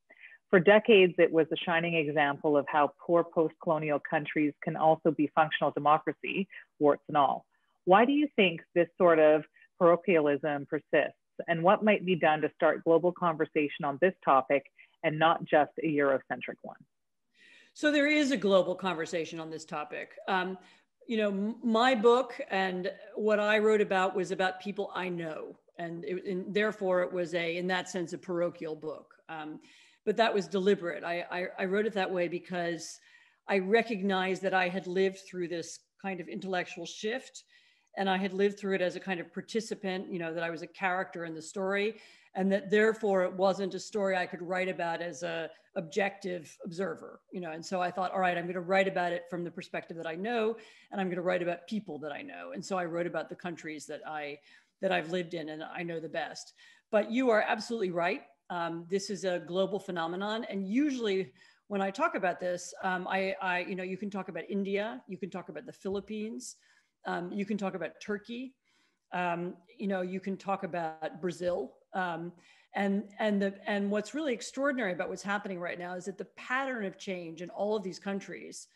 For decades, it was a shining example of how poor post-colonial countries can also be functional democracy, warts and all. Why do you think this sort of parochialism persists? And what might be done to start global conversation on this topic and not just a Eurocentric one? So there is a global conversation on this topic. You know, my book and what I wrote about was about people I know. And therefore it was in that sense, a parochial book. But that was deliberate. I wrote it that way because I recognized that I had lived through this kind of intellectual shift, and I had lived through it as a kind of participant, you know, that I was a character in the story, and that therefore it wasn't a story I could write about as a objective observer, you know. And so I thought, all right, I'm going to write about it from the perspective that I know, and I'm going to write about people that I know. And so I wrote about the countries that I've lived in and I know the best. But you are absolutely right. This is a global phenomenon, and usually when I talk about this, you know, you can talk about India, you can talk about the Philippines, you can talk about Turkey, you know, you can talk about Brazil, and what's really extraordinary about what's happening right now is that the pattern of change in all of these countries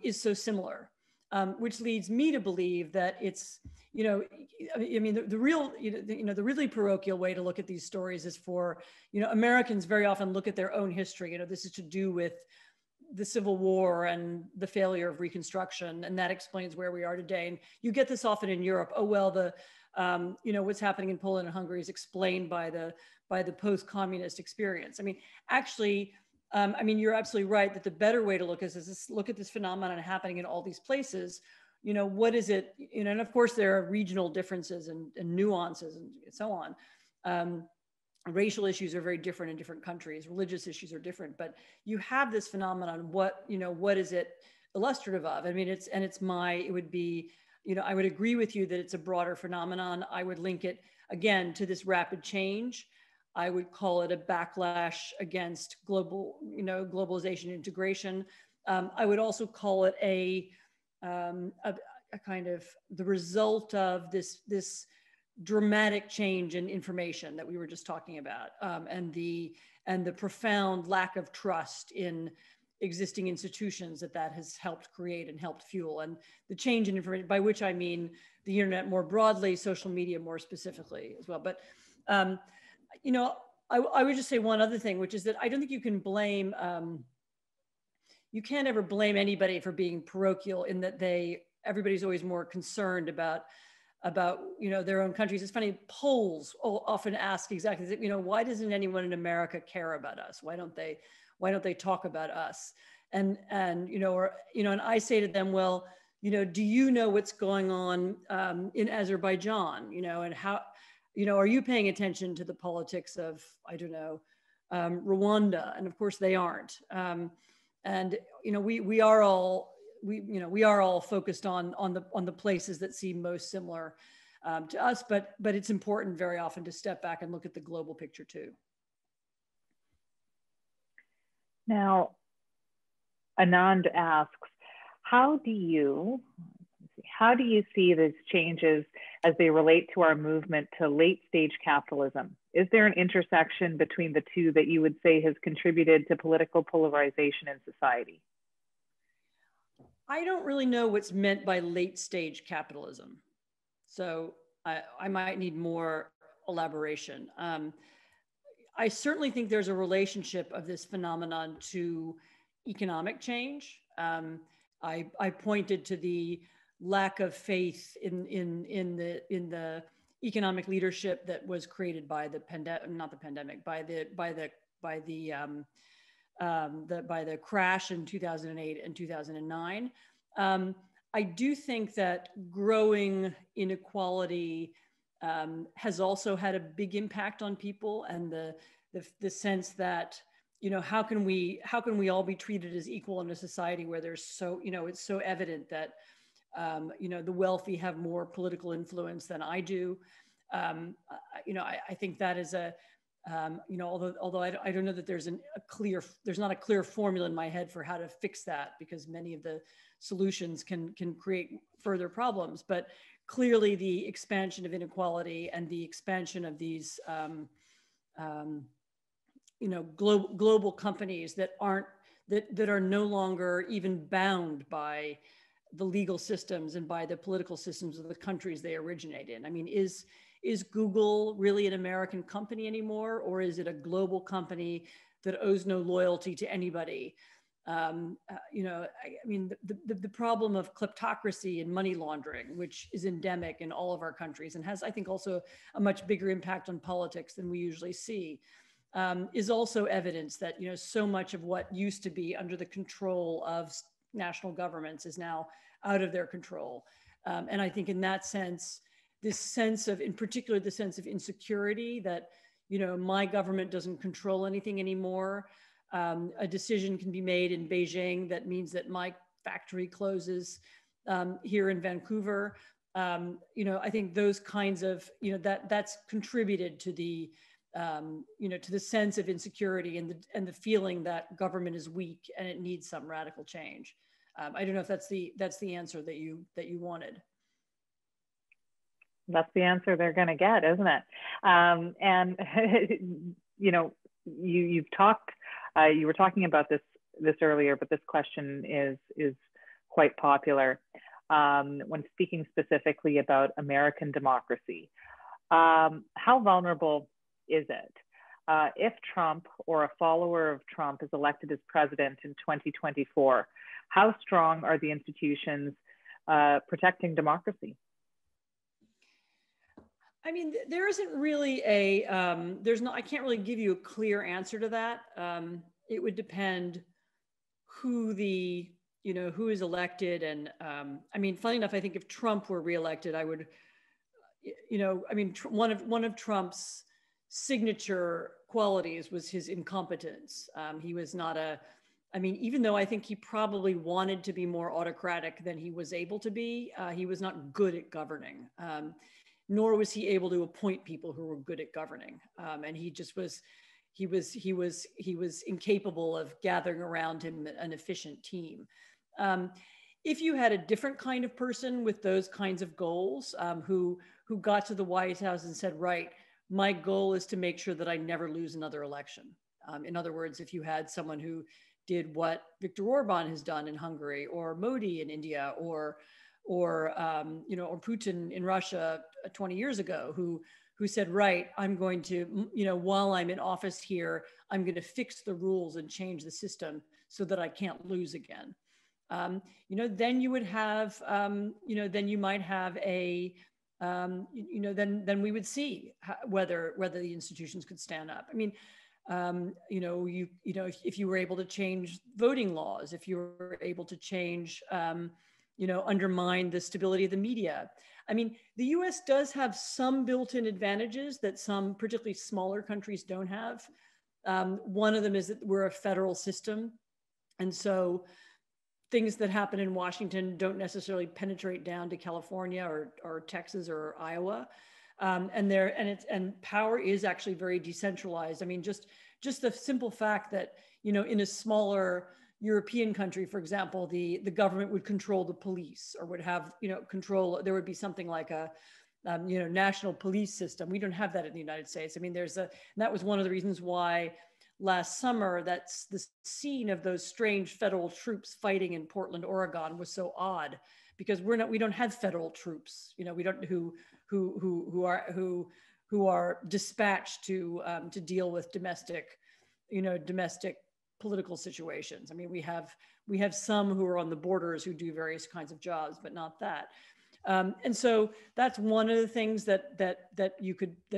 is so similar, which leads me to believe that it's, you know, I mean, the really parochial way to look at these stories is for, you know, Americans very often look at their own history. You know, this is to do with the Civil War and the failure of Reconstruction, and that explains where we are today. And you get this often in Europe. Oh, well, you know, what's happening in Poland and Hungary is explained by the post-communist experience. I mean, actually, I mean, you're absolutely right that the better way to look at this is look at this phenomenon happening in all these places. You know, what is it? You know, and of course there are regional differences and nuances and so on. Racial issues are very different in different countries. Religious issues are different, but you have this phenomenon. What is it illustrative of? I mean, it would be, you know, I would agree with you that it's a broader phenomenon. I would link it again to this rapid change. I would call it a backlash against globalization integration. I would also call it a kind of the result of this dramatic change in information that we were just talking about, and the profound lack of trust in existing institutions that has helped create and helped fuel, and the change in information, by which I mean the internet more broadly, social media more specifically as well. But you know, I would just say one other thing, which is that I don't think you can blame, you can't ever blame anybody for being parochial in that everybody's always more concerned about you know, their own countries. It's funny, polls often ask exactly, you know, why doesn't anyone in America care about us? Why don't they talk about us? And you know, and I say to them, well, you know, do you know what's going on in Azerbaijan? You know, and how, you know, are you paying attention to the politics of, I don't know, Rwanda? And of course they aren't. And you know, we are all focused on the places that seem most similar to us, but it's important very often to step back and look at the global picture too. Now, Anand asks, how do you see these changes as they relate to our movement to late stage capitalism? Is there an intersection between the two that you would say has contributed to political polarization in society? I don't really know what's meant by late stage capitalism. So I might need more elaboration. I certainly think there's a relationship of this phenomenon to economic change. I pointed to the lack of faith in the economic leadership that was created by the crash in 2008 and 2009. I do think that growing inequality has also had a big impact on people, and the sense that, you know, how can we all be treated as equal in a society where there's it's so evident that you know, the wealthy have more political influence than I do. You know, I think that is You know, although I don't know that there's not a clear formula in my head for how to fix that, because many of the solutions can create further problems. But clearly, the expansion of inequality and the expansion of these you know, global companies that are no longer even bound by the legal systems and by the political systems of the countries they originate in. I mean, is Google really an American company anymore, or is it a global company that owes no loyalty to anybody? You know, I mean, the problem of kleptocracy and money laundering, which is endemic in all of our countries and has, I think, also a much bigger impact on politics than we usually see, is also evidence that, you know, so much of what used to be under the control of national governments is now out of their control. And I think in that sense, this sense of, in particular, the sense of insecurity that, you know, my government doesn't control anything anymore. A decision can be made in Beijing that means that my factory closes here in Vancouver. You know, I think those kinds of, you know, that's contributed to the, you know, to the sense of insecurity and the feeling that government is weak and it needs some radical change. I don't know if that's the answer that you wanted. That's the answer they're going to get, isn't it? And you know, you've talked. You were talking about this earlier, but this question is quite popular when speaking specifically about American democracy. How vulnerable is it if Trump or a follower of Trump is elected as president in 2024? How strong are the institutions protecting democracy? I mean, there isn't really a, I can't really give you a clear answer to that. It would depend who who is elected. And I mean, funny enough, I think if Trump were reelected, I would, you know, I mean, one of Trump's signature qualities was his incompetence. He was not I mean, even though I think he probably wanted to be more autocratic than he was able to be, he was not good at governing. Nor was he able to appoint people who were good at governing. And he just was, he was incapable of gathering around him an efficient team. If you had a different kind of person with those kinds of goals, who got to the White House and said, right, my goal is to make sure that I never lose another election. In other words, if you had someone who did what Viktor Orban has done in Hungary, or Modi in India, or you know, or Putin in Russia 20 years ago, who said, right, I'm going to, you know, while I'm in office here, I'm going to fix the rules and change the system so that I can't lose again. You know, then you would have, you know, then you might have a, you know, then we would see whether the institutions could stand up. I mean, you know, if you were able to change voting laws, if you were able to change, you know, undermine the stability of the media. I mean, the US does have some built-in advantages that some particularly smaller countries don't have. One of them is that we're a federal system. And so things that happen in Washington don't necessarily penetrate down to California or Texas or Iowa. And power is actually very decentralized. I mean, just the simple fact that, you know, in a smaller European country, for example, the government would control the police, or would have, you know, control. There would be something like a, you know, national police system. We don't have that in the United States. I mean, that was one of the reasons why last summer, that's the scene of those strange federal troops fighting in Portland, Oregon, was so odd, because we don't have federal troops, you know, we don't who are dispatched to deal with domestic political situations. I mean, we have some who are on the borders who do various kinds of jobs, but not that. And so that's one of the things that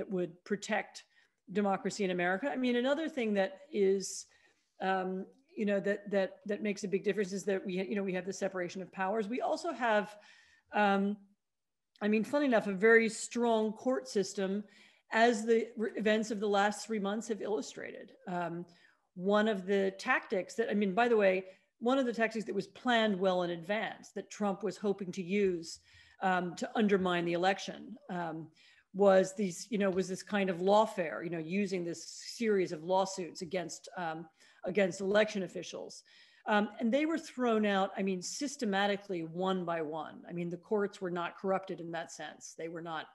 would protect democracy in America. I mean, another thing that is, you know, that makes a big difference is that we have the separation of powers. We also have, I mean, funny enough, a very strong court system, as the events of the last 3 months have illustrated. One of the tactics that, I mean, by the way, one of the tactics that was planned well in advance, that Trump was hoping to use to undermine the election, was this kind of lawfare, using this series of lawsuits against election officials. And they were thrown out, systematically, one by one. The courts were not corrupted in that sense. They were not,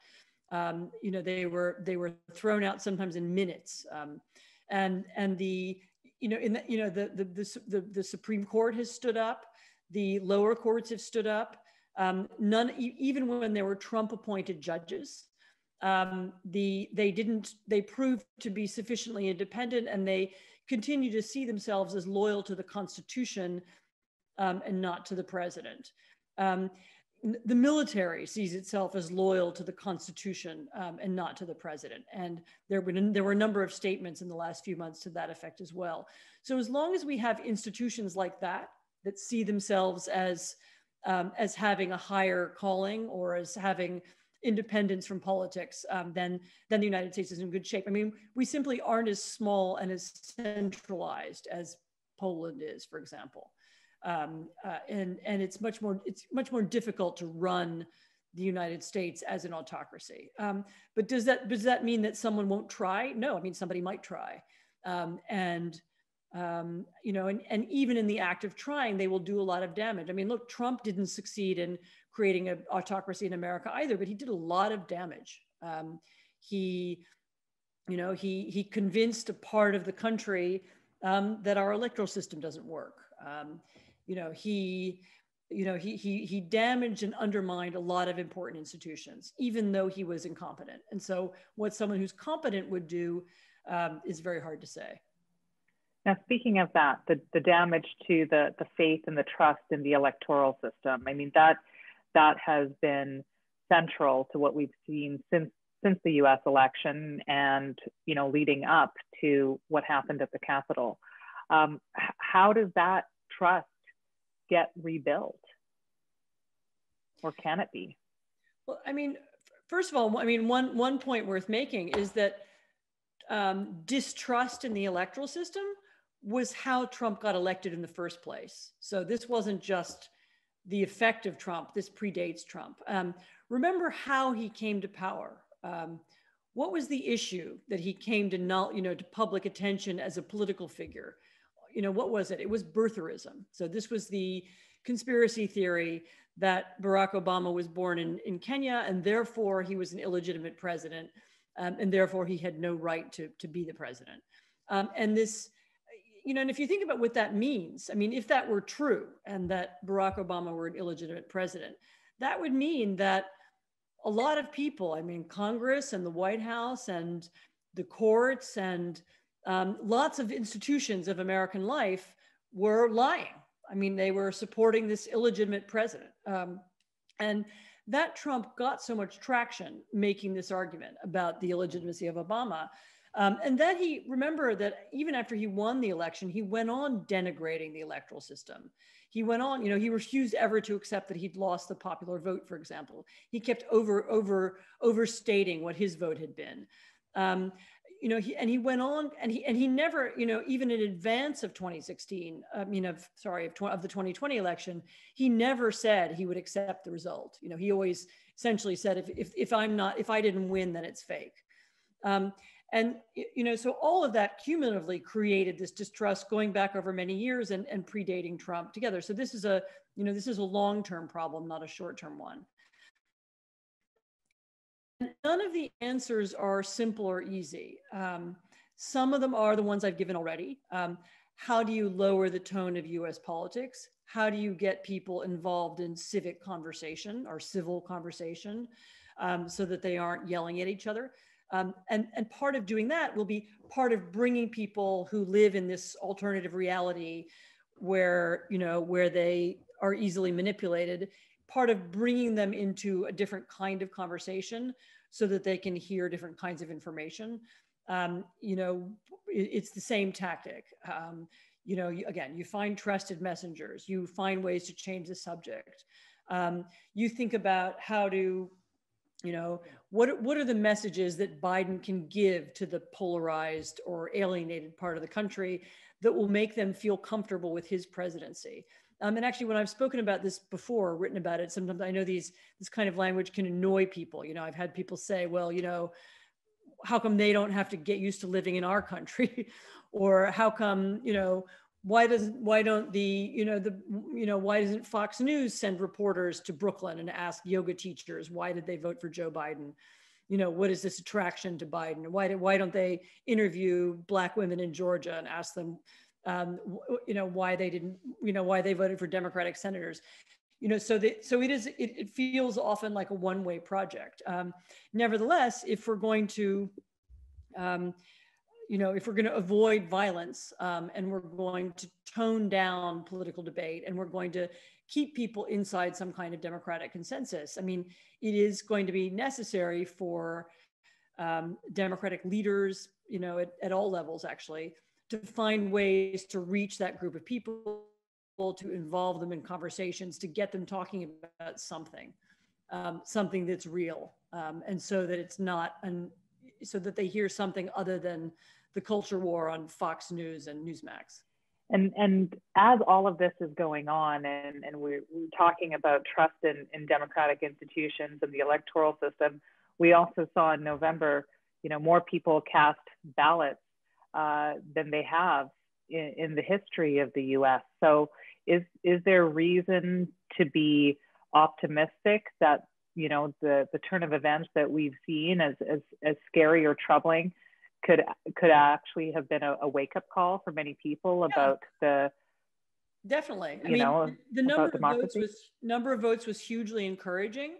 they were thrown out sometimes in minutes. And the Supreme Court has stood up. The lower courts have stood up. Even when there were Trump-appointed judges, they proved to be sufficiently independent, and they continue to see themselves as loyal to the Constitution and not to the president. The military sees itself as loyal to the Constitution and not to the president. And there were a number of statements in the last few months to that effect as well. So as long as we have institutions like that see themselves as having a higher calling, or as having independence from politics, then the United States is in good shape. We simply aren't as small and as centralized as Poland is, for example. And it's much more difficult to run the United States as an autocracy. But does that mean that someone won't try? No, somebody might try. And even in the act of trying, they will do a lot of damage. Look, Trump didn't succeed in creating an autocracy in America either, but he did a lot of damage. He convinced a part of the country that our electoral system doesn't work. He damaged and undermined a lot of important institutions, even though he was incompetent. And so what someone who's competent would do is very hard to say. Now, speaking of that, the damage to the faith and the trust in the electoral system, that has been central to what we've seen since the U.S. election, and leading up to what happened at the Capitol. How does that trust get rebuilt, or can it be? Well, first of all, one point worth making is that distrust in the electoral system was how Trump got elected in the first place. So this wasn't just the effect of Trump. This predates Trump. Remember how he came to power. What was the issue that he came to public attention as a political figure? What was it? It was birtherism. So this was the conspiracy theory that Barack Obama was born in Kenya, and therefore he was an illegitimate president, and therefore he had no right to be the president. And this, and if you think about what that means, if that were true and that Barack Obama were an illegitimate president, that would mean that a lot of people, Congress and the White House and the courts and lots of institutions of American life were lying. They were supporting this illegitimate president. And that Trump got so much traction making this argument about the illegitimacy of Obama. And then remember that even after he won the election, he went on denigrating the electoral system. He went on, he refused ever to accept that he'd lost the popular vote, for example. He kept overstating what his vote had been. He went on, and he never, even in advance of 2016, of the 2020 election, he never said he would accept the result. He always essentially said, if I didn't win, then it's fake. So all of that cumulatively created this distrust going back over many years and predating Trump together. So this is a long-term problem, not a short-term one. None of the answers are simple or easy. Some of them are the ones I've given already. How do you lower the tone of US politics? How do you get people involved in civic conversation or civil conversation so that they aren't yelling at each other? And part of doing that will be part of bringing people who live in this alternative reality where they are easily manipulated, part of bringing them into a different kind of conversation so that they can hear different kinds of information. It's the same tactic. You find trusted messengers, you find ways to change the subject. You think about how to, what are the messages that Biden can give to the polarized or alienated part of the country that will make them feel comfortable with his presidency? And actually, when I've spoken about this before, written about it, sometimes I know this kind of language can annoy people. I've had people say, well, how come they don't have to get used to living in our country? Or how come, why don't why doesn't Fox News send reporters to Brooklyn and ask yoga teachers, why did they vote for Joe Biden? What is this attraction to Biden? Why don't they interview Black women in Georgia and ask them, why they voted for Democratic senators? It feels often like a one-way project. Nevertheless, if we're going to avoid violence, and we're going to tone down political debate, and we're going to keep people inside some kind of democratic consensus, it is going to be necessary for democratic leaders, at all levels, actually, to find ways to reach that group of people, to involve them in conversations, to get them talking about something that's real, and so that it's not so that they hear something other than the culture war on Fox News and Newsmax. And as all of this is going on, and we're talking about trust in democratic institutions and the electoral system, we also saw in November, more people cast ballots than they have in the history of the U.S. So is there reason to be optimistic that, the turn of events that we've seen as scary or troubling could actually have been a wake-up call for many people about the definitely. The number of votes was hugely encouraging.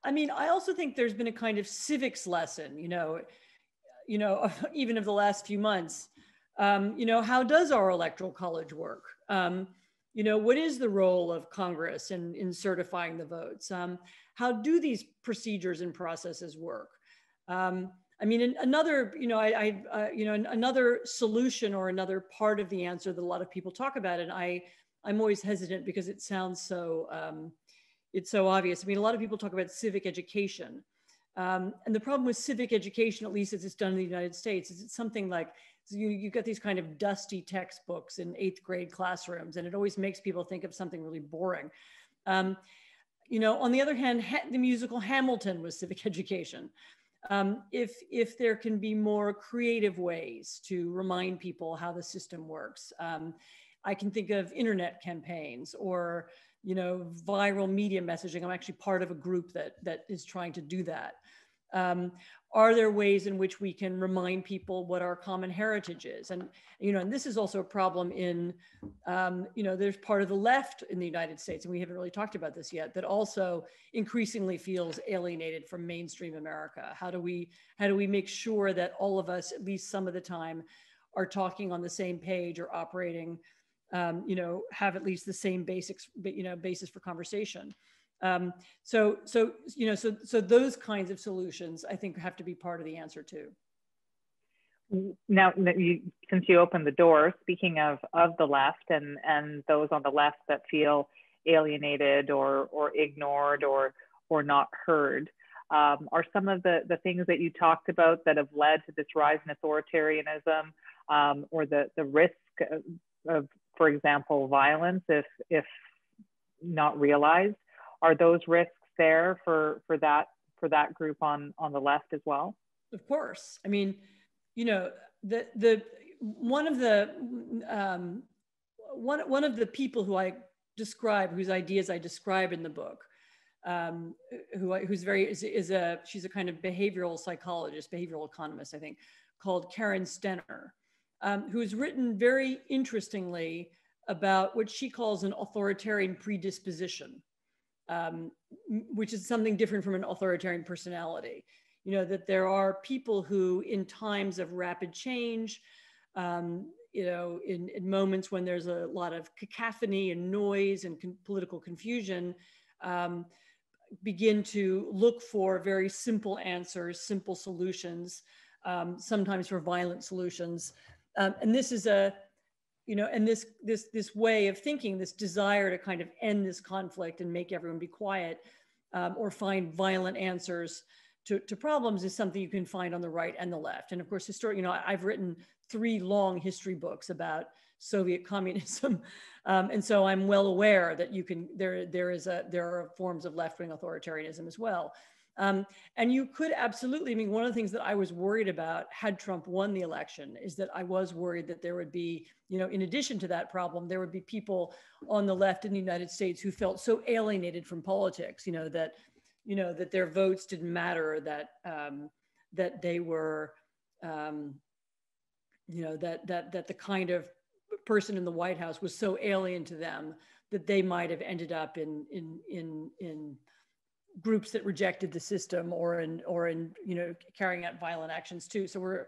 I also think there's been a kind of civics lesson, even of the last few months. How does our electoral college work? What is the role of Congress in certifying the votes? How do these procedures and processes work? Another solution, or another part of the answer that a lot of people talk about, and I'm always hesitant because it sounds so, it's so obvious. A lot of people talk about civic education. And the problem with civic education, at least as it's done in the United States, is it's something like, you get these kind of dusty textbooks in 8th grade classrooms, and it always makes people think of something really boring. On the other hand, the musical Hamilton was civic education. If there can be more creative ways to remind people how the system works, I can think of internet campaigns or viral media messaging. I'm actually part of a group that is trying to do that. Are there ways in which we can remind people what our common heritage is? And this is also a problem in there's part of the left in the United States, and we haven't really talked about this yet, that also increasingly feels alienated from mainstream America. How do we make sure that all of us, at least some of the time, are talking on the same page or operating, have at least the same basis for conversation? So those kinds of solutions, I think, have to be part of the answer too. Now, since you opened the door, speaking of the left and those on the left that feel alienated or ignored or not heard, are some of the things that you talked about that have led to this rise in authoritarianism, or the risk of, for example, violence if not realized? Are those risks there for that group on the left as well? Of course. One of the people who I describe, whose ideas I describe in the book, she's a kind of behavioral psychologist, behavioral economist, I think, called Karen Stenner, who's written very interestingly about what she calls an authoritarian predisposition. Which is something different from an authoritarian personality. That there are people who, in times of rapid change, in moments when there's a lot of cacophony and noise and political confusion, begin to look for very simple answers, simple solutions, sometimes for violent solutions. And this is this way of thinking, this desire to kind of end this conflict and make everyone be quiet, or find violent answers to problems, is something you can find on the right and the left. And of course, I've written 3 long history books about Soviet communism. And so I'm well aware that there are forms of left-wing authoritarianism as well. And you could absolutely, I mean, one of the things that I was worried about had Trump won the election is that I was worried that there would be, in addition to that problem, there would be people on the left in the United States who felt so alienated from politics, that their votes didn't matter, that they were, that the kind of person in the White House was so alien to them that they might have ended up in groups that rejected the system or in carrying out violent actions too. So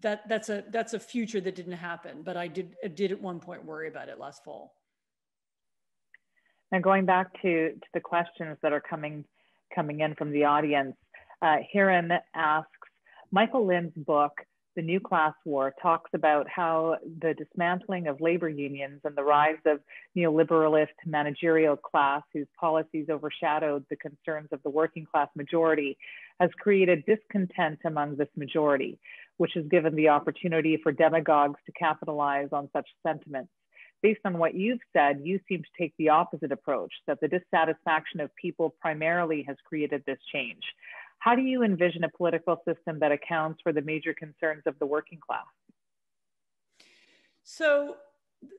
that's a future that didn't happen, but I did at one point worry about it last fall. Now going back to the questions that are coming in from the audience, Hiran asks, Michael Lind's book, The New Class War, talks about how the dismantling of labor unions and the rise of neoliberalist managerial class whose policies overshadowed the concerns of the working class majority has created discontent among this majority, which has given the opportunity for demagogues to capitalize on such sentiments. Based on what you've said, you seem to take the opposite approach, that the dissatisfaction of people primarily has created this change. How do you envision a political system that accounts for the major concerns of the working class? So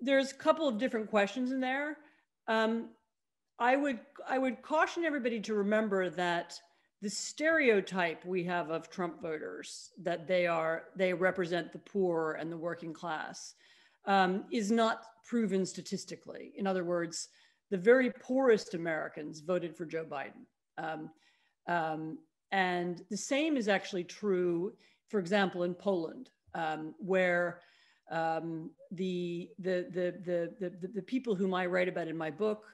there's a couple of different questions in there. I would caution everybody to remember that the stereotype we have of Trump voters, that they represent the poor and the working class, is not proven statistically. In other words, the very poorest Americans voted for Joe Biden. And the same is actually true, for example, in Poland, where the people whom I write about in my book,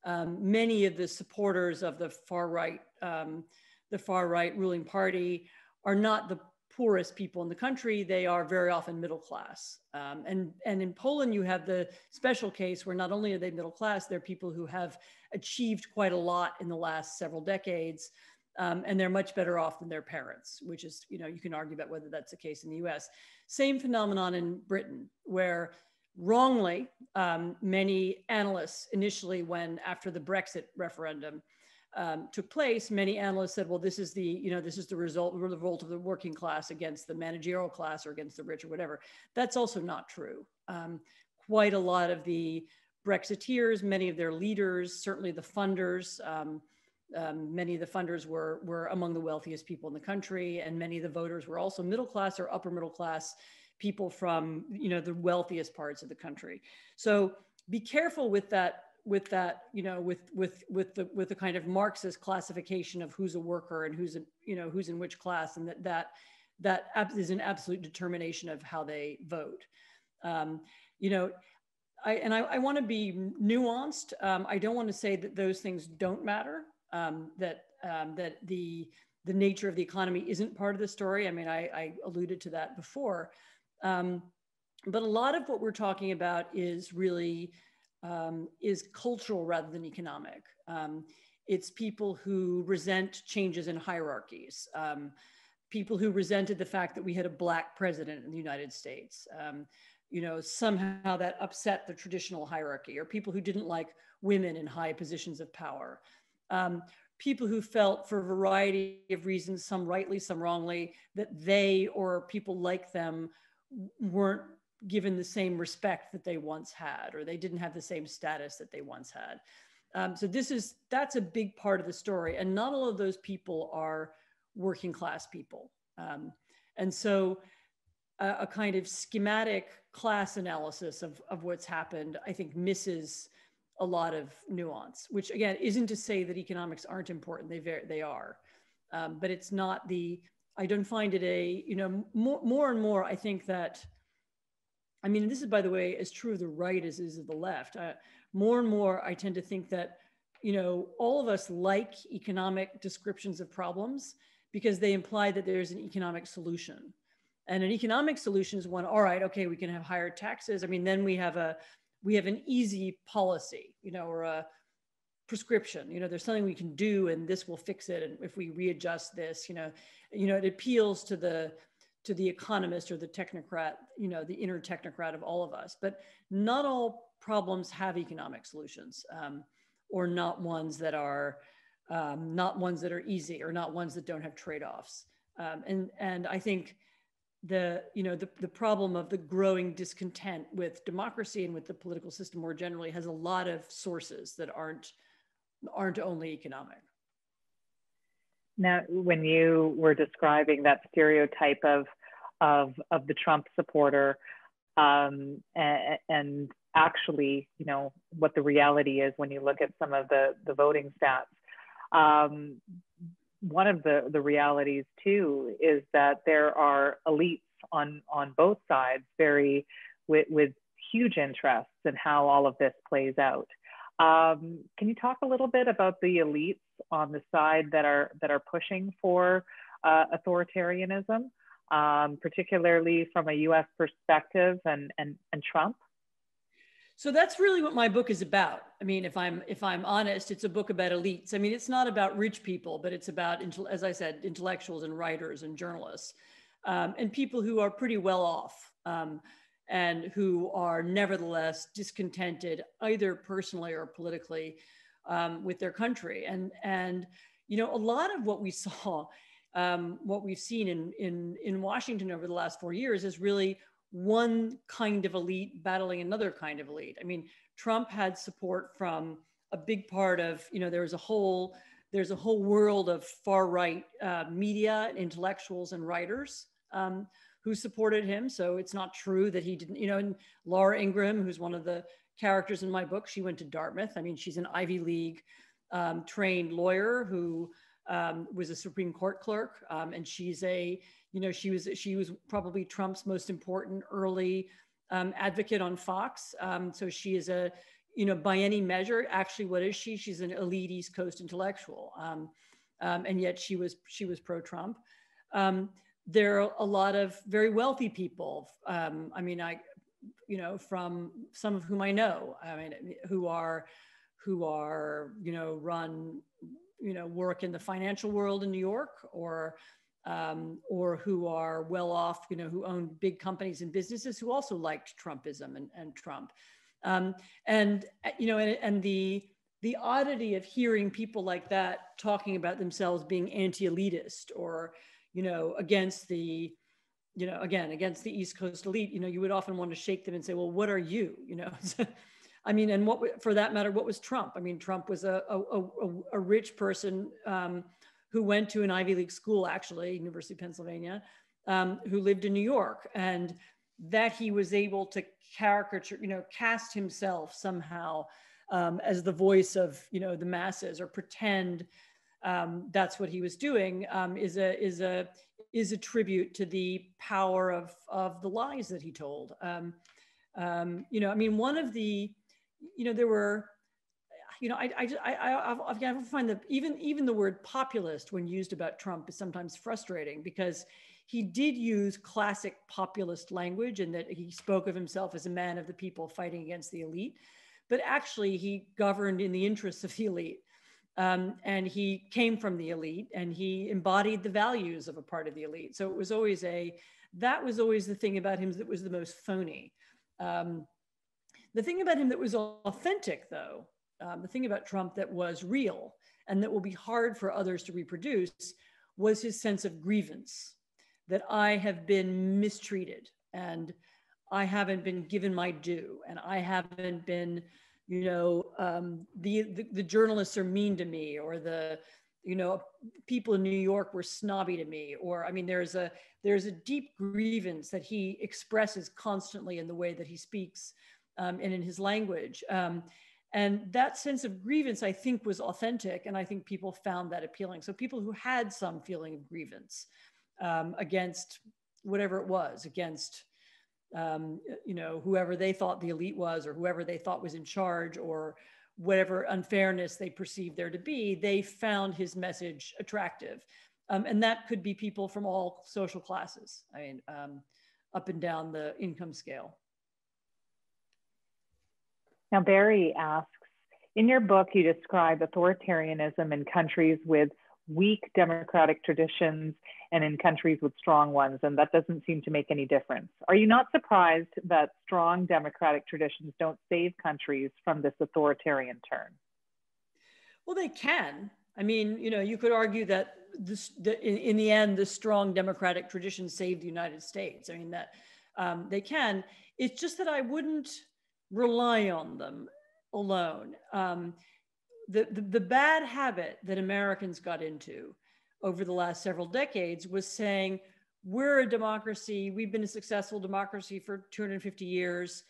many of the supporters of the far right ruling party are not the poorest people in the country. They are very often middle class. And in Poland, you have the special case where not only are they middle class, they're people who have achieved quite a lot in the last several decades. And they're much better off than their parents, which is, you can argue about whether that's the case in the US. Same phenomenon in Britain, where wrongly, many analysts initially, after the Brexit referendum took place, many analysts said, well, this is the revolt of the working class against the managerial class or against the rich or whatever. That's also not true. Quite a lot of the Brexiteers, many of their leaders, certainly the funders, many of the funders were among the wealthiest people in the country, and many of the voters were also middle class or upper middle class people from the wealthiest parts of the country. So be careful with that, with the kind of Marxist classification of who's a worker and who's in which class, and that is an absolute determination of how they vote. I want to be nuanced. I don't want to say that those things don't matter. That the nature of the economy isn't part of the story. I mean, I alluded to that before. But a lot of what we're talking about is really is cultural rather than economic. It's people who resent changes in hierarchies, people who resented the fact that we had a Black president in the United States. Somehow that upset the traditional hierarchy, or people who didn't like women in high positions of power. People who felt, for a variety of reasons, some rightly, some wrongly, that they or people like them weren't given the same respect that they once had, or they didn't have the same status that they once had. So that's a big part of the story. And not all of those people are working class people. And so a kind of schematic class analysis of what's happened, I think, misses a lot of nuance, which again, isn't to say that economics aren't important. They are, but it's not I don't find it more and more, I think that, I mean, this is, by the way, as true of the right as is of the left. More and more, I tend to think that, all of us like economic descriptions of problems because they imply that there's an economic solution. And an economic solution is one, all right, okay, we can have higher taxes. I mean, then we have an easy policy, or a prescription, there's something we can do and this will fix it. And if we readjust this, it appeals to the to the economist or the technocrat, you know, the inner technocrat of all of us. But not all problems have economic solutions, or not ones that are easy, or not ones that don't have trade-offs. And I think the problem of the growing discontent with democracy and with the political system more generally has a lot of sources that aren't only economic. Now, when you were describing that stereotype of the Trump supporter, and actually, you know, what the reality is when you look at some of the voting stats, one of the realities too is that there are elites on both sides, with huge interests in how all of this plays out. Can you talk a little bit about the elites on the side that are pushing for authoritarianism, particularly from a U.S. perspective, and Trump? So that's really what my book is about. I mean, if I'm honest, it's a book about elites. I mean, it's not about rich people, but it's about, as I said, intellectuals and writers and journalists, and people who are pretty well off, and who are nevertheless discontented, either personally or politically, with their country. And you know, a lot of what we saw, what we've seen in Washington over the last 4 years is really one kind of elite battling another kind of elite. I mean, Trump had support from a big part of, you know, there's a whole world of far right media, intellectuals, and writers who supported him. So it's not true that he didn't, you know. And Laura Ingraham, who's one of the characters in my book, she went to Dartmouth. I mean, she's an Ivy League trained lawyer who was a Supreme Court clerk, and she's a, you know, she was probably Trump's most important early advocate on Fox. So she is a, you know, by any measure, actually, what is she? She's an elite East Coast intellectual, and yet she was pro-Trump. There are a lot of very wealthy people. I mean, you know, from some of whom I know, I mean, who are, you know, work in the financial world in New York, or who are well off, you know, who own big companies and businesses, who also liked Trumpism and Trump. And, you know, and the oddity of hearing people like that talking about themselves being anti-elitist, or, you know, against the East Coast elite, you know, you would often want to shake them and say, well, what are you, you know? I mean, and what, for that matter, what was Trump? I mean, Trump was a rich person who went to an Ivy League school, actually, University of Pennsylvania, who lived in New York, and that he was able to caricature, you know, cast himself somehow as the voice of, you know, the masses, or pretend that's what he was doing, is a tribute to the power of the lies that he told. You know, I mean, one of the, you know, there were, you know, I find that even the word populist, when used about Trump, is sometimes frustrating, because he did use classic populist language, and that he spoke of himself as a man of the people fighting against the elite, but actually he governed in the interests of the elite. And he came from the elite, and he embodied the values of a part of the elite. So it was always that was always the thing about him that was the most phony. The thing about him that was authentic, though, the thing about Trump that was real and that will be hard for others to reproduce, was his sense of grievance, that I have been mistreated, and I haven't been given my due, and I haven't been, you know, the journalists are mean to me, or the, you know, people in New York were snobby to me, or, I mean, there's a deep grievance that he expresses constantly in the way that he speaks, and in his language. And that sense of grievance, I think, was authentic, and I think people found that appealing. So people who had some feeling of grievance against whatever it was, against you know, whoever they thought the elite was, or whoever they thought was in charge, or whatever unfairness they perceived there to be, they found his message attractive. And that could be people from all social classes, I mean, up and down the income scale. Now, Barry asks, in your book, you describe authoritarianism in countries with weak democratic traditions and in countries with strong ones, and that doesn't seem to make any difference. Are you not surprised that strong democratic traditions don't save countries from this authoritarian turn? Well, they can. I mean, you could argue that in the end, the strong democratic tradition saved the United States. I mean, that they can. It's just that I wouldn't rely on them alone. The bad habit that Americans got into over the last several decades was saying, we're a democracy, we've been a successful democracy for 250 years.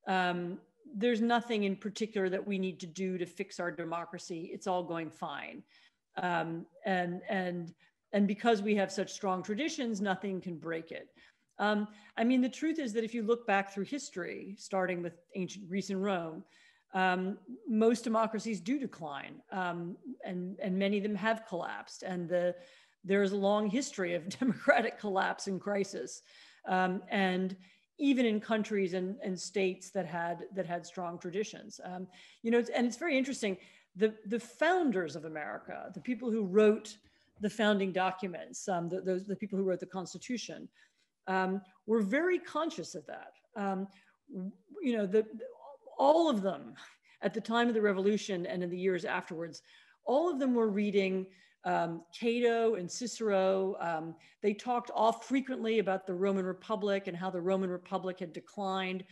There's nothing in particular that we need to do to fix our democracy. It's all going fine. And because we have such strong traditions, nothing can break it. I mean, the truth is that if you look back through history, starting with ancient Greece and Rome, most democracies do decline, and many of them have collapsed. And there's a long history of democratic collapse and crisis. And even in countries and states that had strong traditions. And it's very interesting. The founders of America, the people who wrote the founding documents, the people who wrote the Constitution, were very conscious of that. All of them at the time of the revolution and in the years afterwards, all of them were reading Cato and Cicero. They talked frequently about the Roman Republic and how the Roman Republic had declined.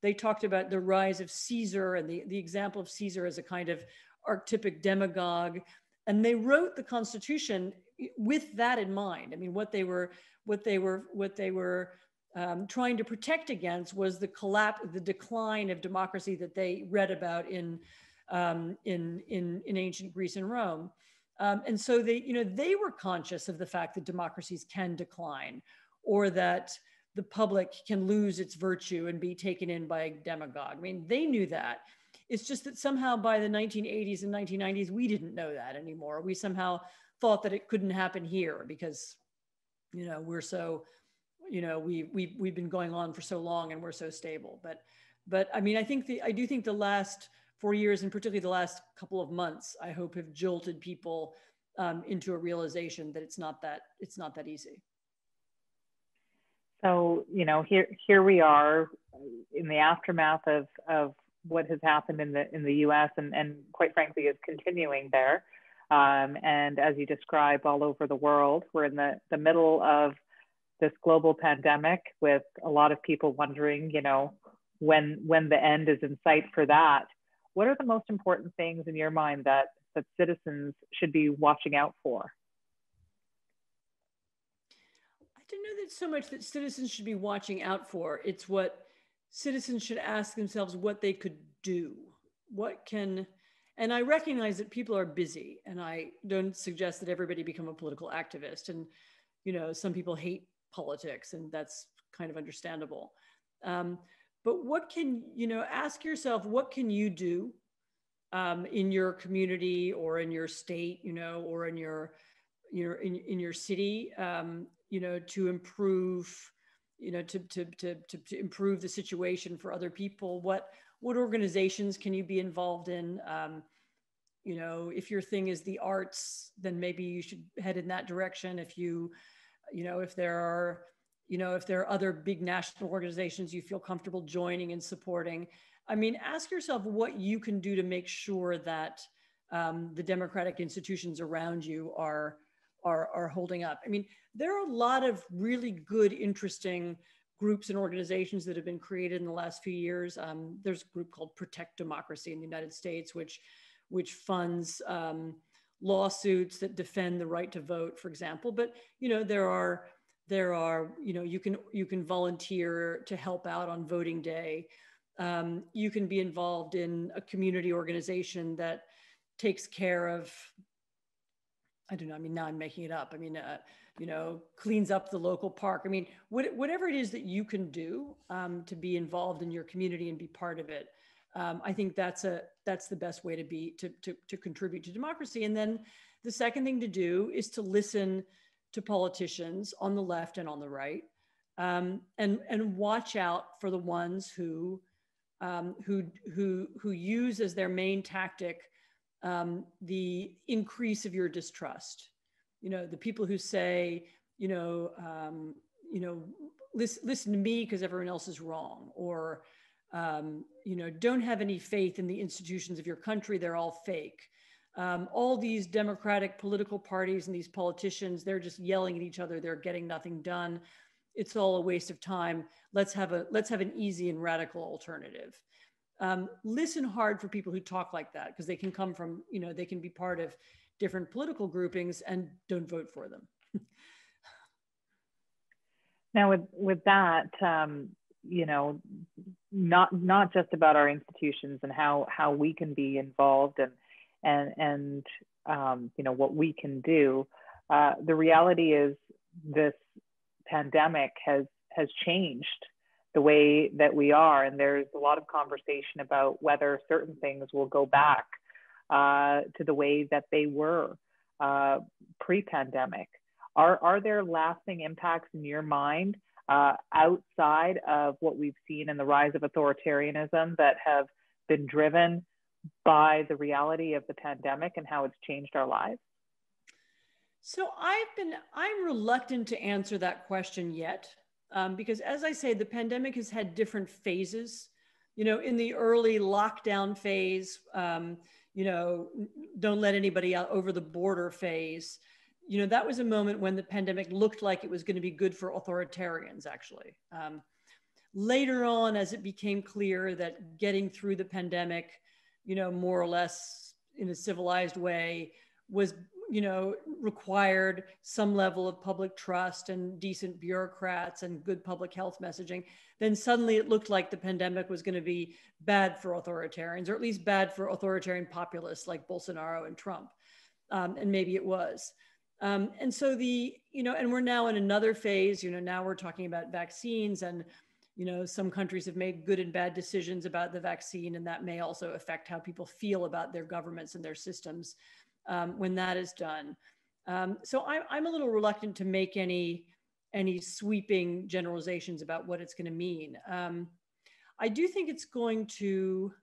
They talked about the rise of Caesar and the example of Caesar as a kind of archetypic demagogue. And they wrote the Constitution with that in mind. I mean, what they were trying to protect against was the decline of democracy that they read about in ancient Greece and Rome. And so they were conscious of the fact that democracies can decline, or that the public can lose its virtue and be taken in by a demagogue. I mean, they knew that. It's just that somehow by the 1980s and 1990s, we didn't know that anymore. We somehow thought that it couldn't happen here because, we're so, we've been going on for so long and we're so stable. But I mean, I do think the last 4 years, and particularly the last couple of months, I hope have jolted people into a realization that it's not that easy. So, here we are in the aftermath of what has happened in the U.S. and quite frankly is continuing there. And as you described, all over the world, we're in the middle of this global pandemic with a lot of people wondering, when the end is in sight for that. What are the most important things in your mind that citizens should be watching out for? I don't know that so much that citizens should be watching out for. It's what citizens should ask themselves what they could do. And I recognize that people are busy, and I don't suggest that everybody become a political activist. And, some people hate politics, and that's kind of understandable. But ask yourself, what can you do in your community or in your state, or in your city, to improve, to improve the situation for other people? What organizations can you be involved in? If your thing is the arts, then maybe you should head in that direction. If there are other big national organizations you feel comfortable joining and supporting. I mean, ask yourself what you can do to make sure that the democratic institutions around you are holding up. I mean, there are a lot of really good, interesting groups and organizations that have been created in the last few years. There's a group called Protect Democracy in the United States, which funds lawsuits that defend the right to vote, for example. But there are you can volunteer to help out on voting day. You can be involved in a community organization that takes care of, I don't know, I mean, now I'm making it up. I mean, cleans up the local park. I mean, whatever it is that you can do to be involved in your community and be part of it. I think that's the best way to contribute to democracy. And then the second thing to do is to listen to politicians on the left and on the right, and watch out for the ones who use as their main tactic the increase of your distrust. You know, the people who say, you know, listen to me because everyone else is wrong, or you know, don't have any faith in the institutions of your country, they're all fake. All these democratic political parties and these politicians, they're just yelling at each other, they're getting nothing done. It's all a waste of time. Let's have an easy and radical alternative. Listen hard for people who talk like that, because they can come from, you know, they can be part of different political groupings, and don't vote for them. Now, with that, you know, not just about our institutions and how we can be involved and you know, what we can do. The reality is this pandemic has changed the way that we are, and there's a lot of conversation about whether certain things will go back to the way that they were pre-pandemic. Are there lasting impacts in your mind outside of what we've seen in the rise of authoritarianism that have been driven by the reality of the pandemic and how it's changed our lives? So I'm reluctant to answer that question yet, because as I say, the pandemic has had different phases. You know, in the early lockdown phase, you know, don't let anybody out over the border phase, you know, that was a moment when the pandemic looked like it was going to be good for authoritarians, actually. Later on, as it became clear that getting through the pandemic, you know, more or less in a civilized way was, you know, required some level of public trust and decent bureaucrats and good public health messaging, then suddenly it looked like the pandemic was going to be bad for authoritarians, or at least bad for authoritarian populists like Bolsonaro and Trump. And maybe it was. And so you know, and we're now in another phase, you know, now we're talking about vaccines, and, you know, some countries have made good and bad decisions about the vaccine, and that may also affect how people feel about their governments and their systems when that is done. So I'm a little reluctant to make any sweeping generalizations about what it's going to mean. I do think it's going to,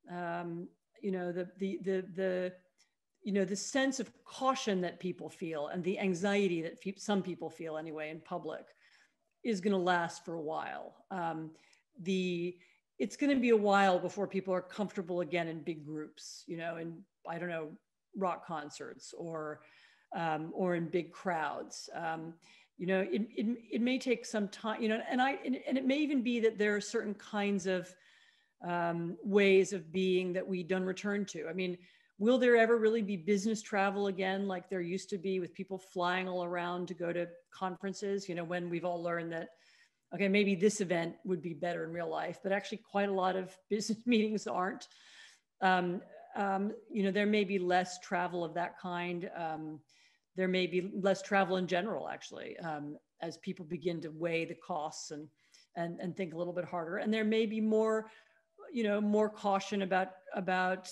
you know, the sense of caution that people feel and the anxiety that some people feel anyway in public is going to last for a while. It's going to be a while before people are comfortable again in big groups, you know, in, I don't know, rock concerts or in big crowds. You know, it may take some time, you know, and it may even be that there are certain kinds of ways of being that we don't return to. I mean, will there ever really be business travel again, like there used to be, with people flying all around to go to conferences, you know, when we've all learned that, okay, maybe this event would be better in real life, but actually quite a lot of business meetings aren't. You know, there may be less travel of that kind. There may be less travel in general, actually, as people begin to weigh the costs and think a little bit harder. And there may be more, you know, more caution about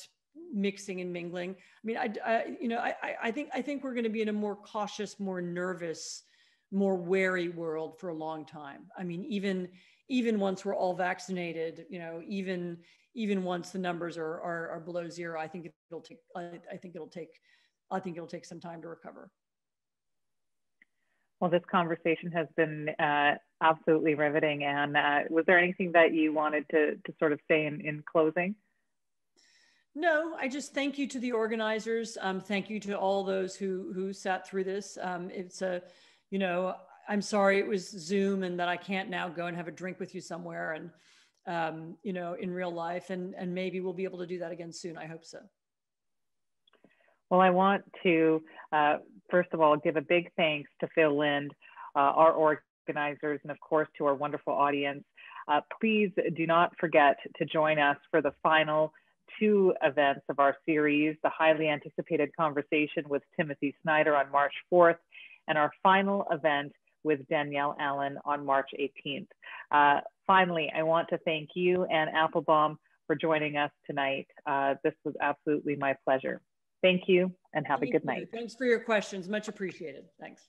mixing and mingling. I mean, I think we're going to be in a more cautious, more nervous, more wary world for a long time. I mean, even once we're all vaccinated, you know, even once the numbers are below zero, I think it'll take some time to recover. Well, this conversation has been absolutely riveting. And was there anything that you wanted to sort of say in closing? No, I just thank you to the organizers. Thank you to all those who sat through this. It's you know, I'm sorry it was Zoom and that I can't now go and have a drink with you somewhere and, you know, in real life, and maybe we'll be able to do that again soon. I hope so. Well, I want to, first of all, give a big thanks to Phil Lind, our organizers, and of course to our wonderful audience. Please do not forget to join us for the final 2 events of our series, the highly anticipated conversation with Timothy Snyder on March 4th, and our final event with Danielle Allen on March 18th. Finally, I want to thank you, Anne Applebaum, for joining us tonight. This was absolutely my pleasure. Thank you and have a good night. Thanks for your questions. Much appreciated. Thanks.